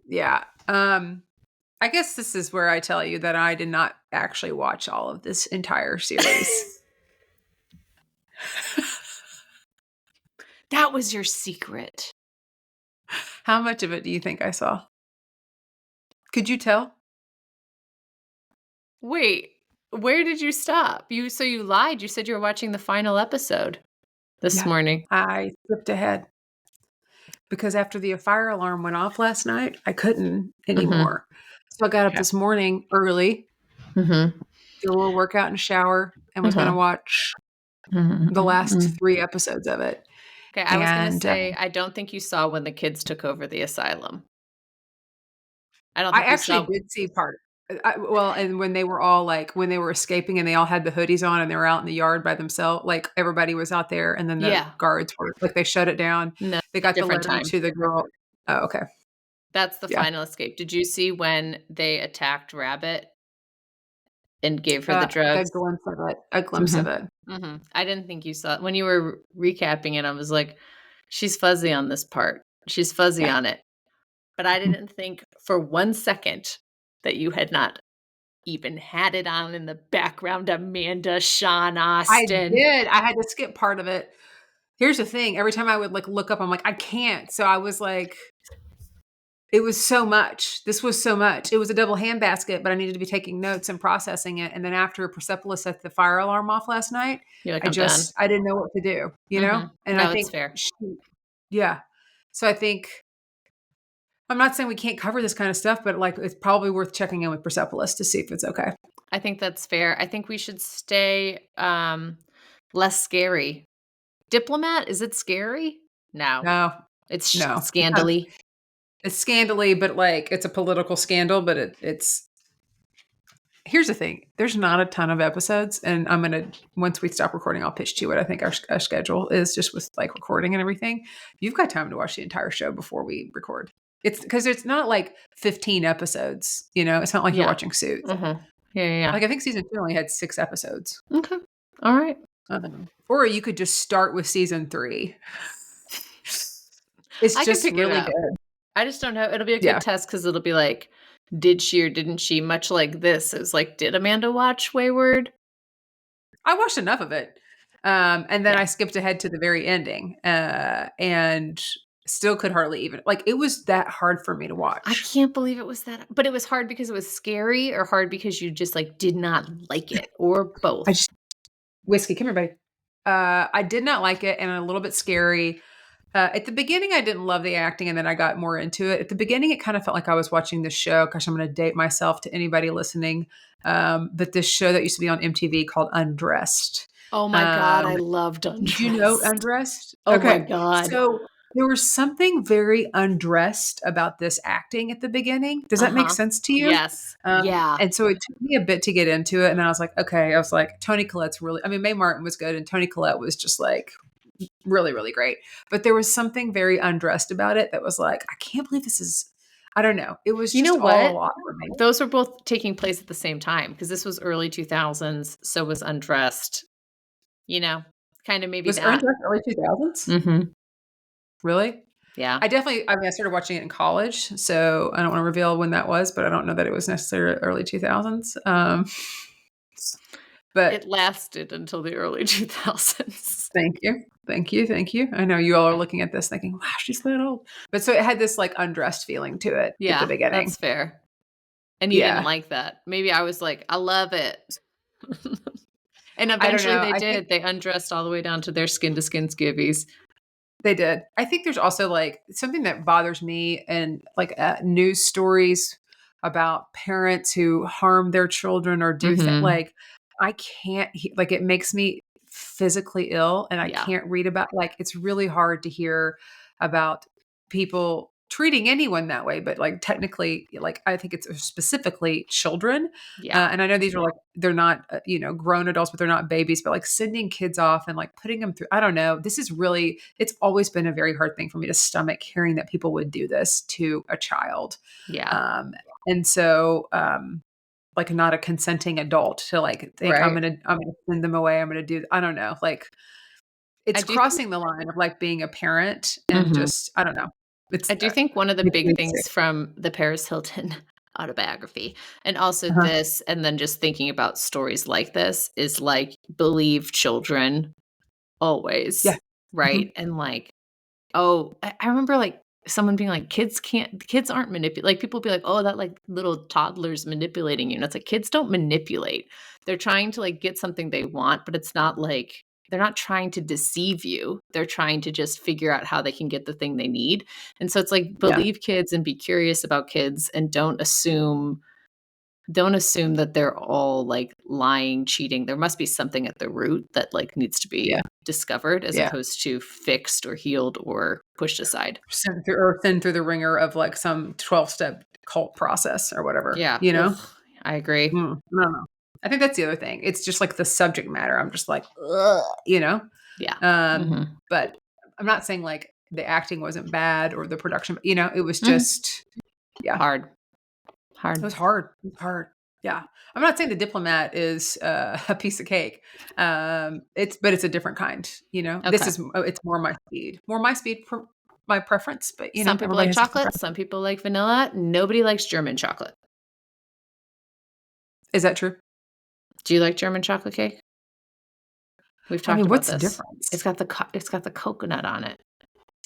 Yeah. I guess this is where I tell you that I did not actually watch all of this entire series. That was your secret. How much of it do you think I saw? Could you tell? Wait, where did you stop? You lied. You said you were watching the final episode this Yeah. morning. I skipped ahead because after the fire alarm went off last night, I couldn't anymore. So I got up Okay. this morning early, Mm-hmm. did a little workout and shower, and was going to watch the last 3 episodes of it. Okay, I was going to And say, I don't think you saw when the kids took over the asylum. I don't I think you actually saw. did see part. Well, and when they were all like, when they were escaping and they all had the hoodies on and they were out in the yard by themselves, like everybody was out there, and then the Yeah. guards were like, they shut it down. No, They got the different letter time. to the girl. Oh, okay. That's the Yeah. final escape. Did you see when they attacked Rabbit and gave her the A drugs? glimpse of it. A glimpse of it. Mm-hmm. I didn't think you saw it. When you were recapping it, I was like, she's fuzzy on this part. She's fuzzy Yeah. on it. But I didn't think for 1 second that you had not even had it on in the background. Amanda, Sean I Austin. did. I had to skip part of it. Here's the thing. Every time I would like look up, I'm like, I can't. So I was like, it was so much. This was so much. It was a double handbasket, but I needed to be taking notes and processing it. And then after Persepolis set the fire alarm off last night, You're like, I I'm done. didn't know what to do, you know? Mhm. And No, I it's think fair. yeah. So I think I'm not saying we can't cover this kind of stuff, but like it's probably worth checking in with Persepolis to see if it's okay. I think that's fair. I think we should stay less scary. Diplomat, is it scary? No. No. It's No. scandally. It's scandally, but like it's a political scandal, but it's here's the thing. There's not a ton of episodes, and I'm gonna once we stop recording, I'll pitch to you what I think our schedule is just with like recording and everything. You've got time to watch the entire show before we record. It's because it's not like 15 episodes, you know. It's not like you're Yeah. watching Suits. Yeah. Like I think season 2 only had 6 episodes. Okay. All right. Or you could just start with season 3. It's I can just pick it really up. good. I just don't know. It'll be a good Yeah. test because it'll be like, did she or didn't she? Much like this. It was like, did Amanda watch Wayward? I watched enough of it. And then Yeah. I skipped ahead to the very ending. And still could hardly even like it was that hard for me to watch. I can't believe it was that. But it was hard because it was scary, or hard because you just like did not like it, or both. Whiskey, come here, buddy. I did not like it and a little bit scary. At the beginning, I didn't love the acting, and then I got more into it. At the beginning, it kind of felt like I was watching this show. Gosh, I'm going to date myself to anybody listening. But this show that used to be on MTV called Undressed. Oh my God, I loved Undressed. Did you know Undressed? Oh my God. So there was something very undressed about this acting at the beginning. Does that make sense to you? Yes. Yeah. And so it took me a bit to get into it. And then I was like, okay, Tony Collette's really, I mean, Mae Martin was good and Tony Collette was just like really, really great. But there was something very undressed about it that was like, I can't believe this is, I don't know. It was You know just all a what? lot for me. Those were both taking place at the same time because this was early 2000s, so was Undressed. You know, kind of maybe Was that. Undressed early 2000s? Mhm. Really? Yeah. I started watching it in college, so I don't want to reveal when that was, but I don't know that it was necessarily early 2000s. But It lasted until the early 2000s. thank you. Thank you. Thank you. I know you all are looking at this thinking, wow, she's that old. But so it had this like undressed feeling to it at the Yeah, beginning. that's fair. And you didn't Yeah. like that. Maybe I was like, "I love it." And I don't eventually know. they I think did. They undressed all the way down to their skin-to-skin skivvies. they did. I think there's also like something that bothers me and like news stories about parents who harm their children or do things Mhm. like I can't like it makes me physically ill and I Yeah. can't read about like it's really hard to hear about people treating anyone that way but like technically like I think it's specifically children Yeah. and I know these are like they're not grown adults but they're not babies but like sending kids off and like putting them through I don't know this is really it's always been a very hard thing for me to stomach hearing that people would do this to a child Yeah. um and so like not a consenting adult to like think Right. I'm gonna send them away I'm gonna do I don't know like I it's do think crossing the line of like being a parent and Mhm. just I don't know it's I do think one of the makes me big sick. things from the Paris Hilton autobiography, and also Uh-huh. this, and then just thinking about stories like this is, like, believe children Yeah. always, Mhm. right? And, like, oh, I remember, like, someone being like, kids aren't like, people be like, "Oh, that, like, little toddler's manipulating you," and it's like, kids don't manipulate. They're trying to, like, get something they want, but it's not like they're not trying to deceive you. They're trying to just figure out how they can get the thing they need, and so it's like, Yeah. believe kids and be curious about kids and don't assume that they're all, like, lying, cheating. There must be something at the root that, like, needs to Yeah. be discovered as Yeah. opposed to fixed or healed or pushed aside. Send through the ringer of like some 12-step cult process or whatever, Yeah. you know? Ugh, I agree. No, no. I think that's the other thing. It's just like the subject matter. I'm just like, ugh, you know? Yeah. Um, Mhm. but I'm not saying like the acting wasn't bad or the production, it was Mhm. just, yeah, Hard. it Hard. was hard. It was hard. Yeah. I'm not saying the Diplomat is a piece of cake. But it's a different kind, This Okay. is, it's more my speed, my preference, but Some people everybody like has different chocolate, some preferences. people like vanilla, nobody likes German chocolate. Is that true? Do you like German chocolate cake? We've I talked mean, about what's the this. difference? It's got the coconut on it.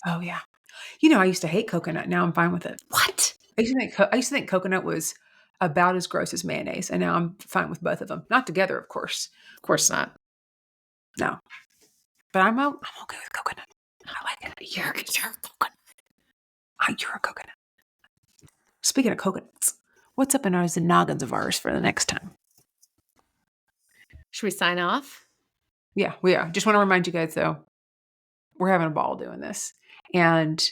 Oh, yeah. I used to hate coconut. Now I'm fine with it. What? I used to think coconut was about as gross as mayonnaise, and now I'm fine with both of them. Not together, of course. Of course not. No, but I'm okay with coconut. I like it. You're a coconut. You're a coconut. Speaking of coconuts, what's up in our noggins of ours for the next time? Should we sign off? Yeah, we are. Just want to remind you guys, though, we're having a ball doing this, and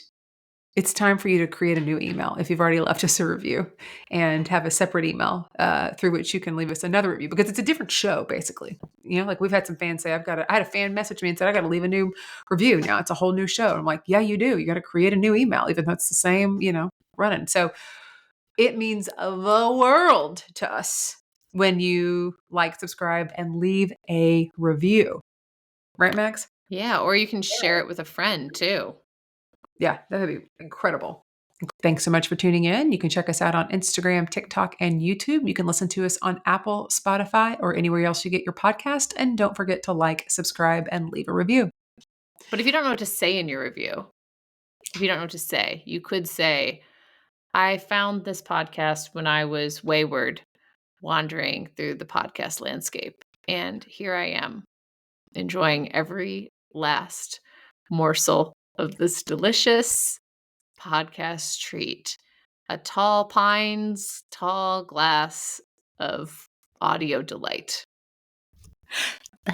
it's time for you to create a new email if you've already left us a review and have a separate email through which you can leave us another review because it's a different show, basically. Like we've had some fans say, I had a fan message me and said, I got to leave a new review. Now it's a whole new show. I'm like, yeah, you do. You got to create a new email, even though it's the same, running. So it means the world to us when you like, subscribe, and leave a review. Right, Max? Yeah, or you can share it with a friend too. Yeah, that would be incredible. Thanks so much for tuning in. You can check us out on Instagram, TikTok, and YouTube. You can listen to us on Apple, Spotify, or anywhere else you get your podcast. And don't forget to like, subscribe, and leave a review. But if you don't know what to say in your review, if you don't know what to say, you could say, I found this podcast when I was wayward, wandering through the podcast landscape. And here I am, enjoying every last morsel of this delicious podcast treat. A tall glass of audio delight. Bye.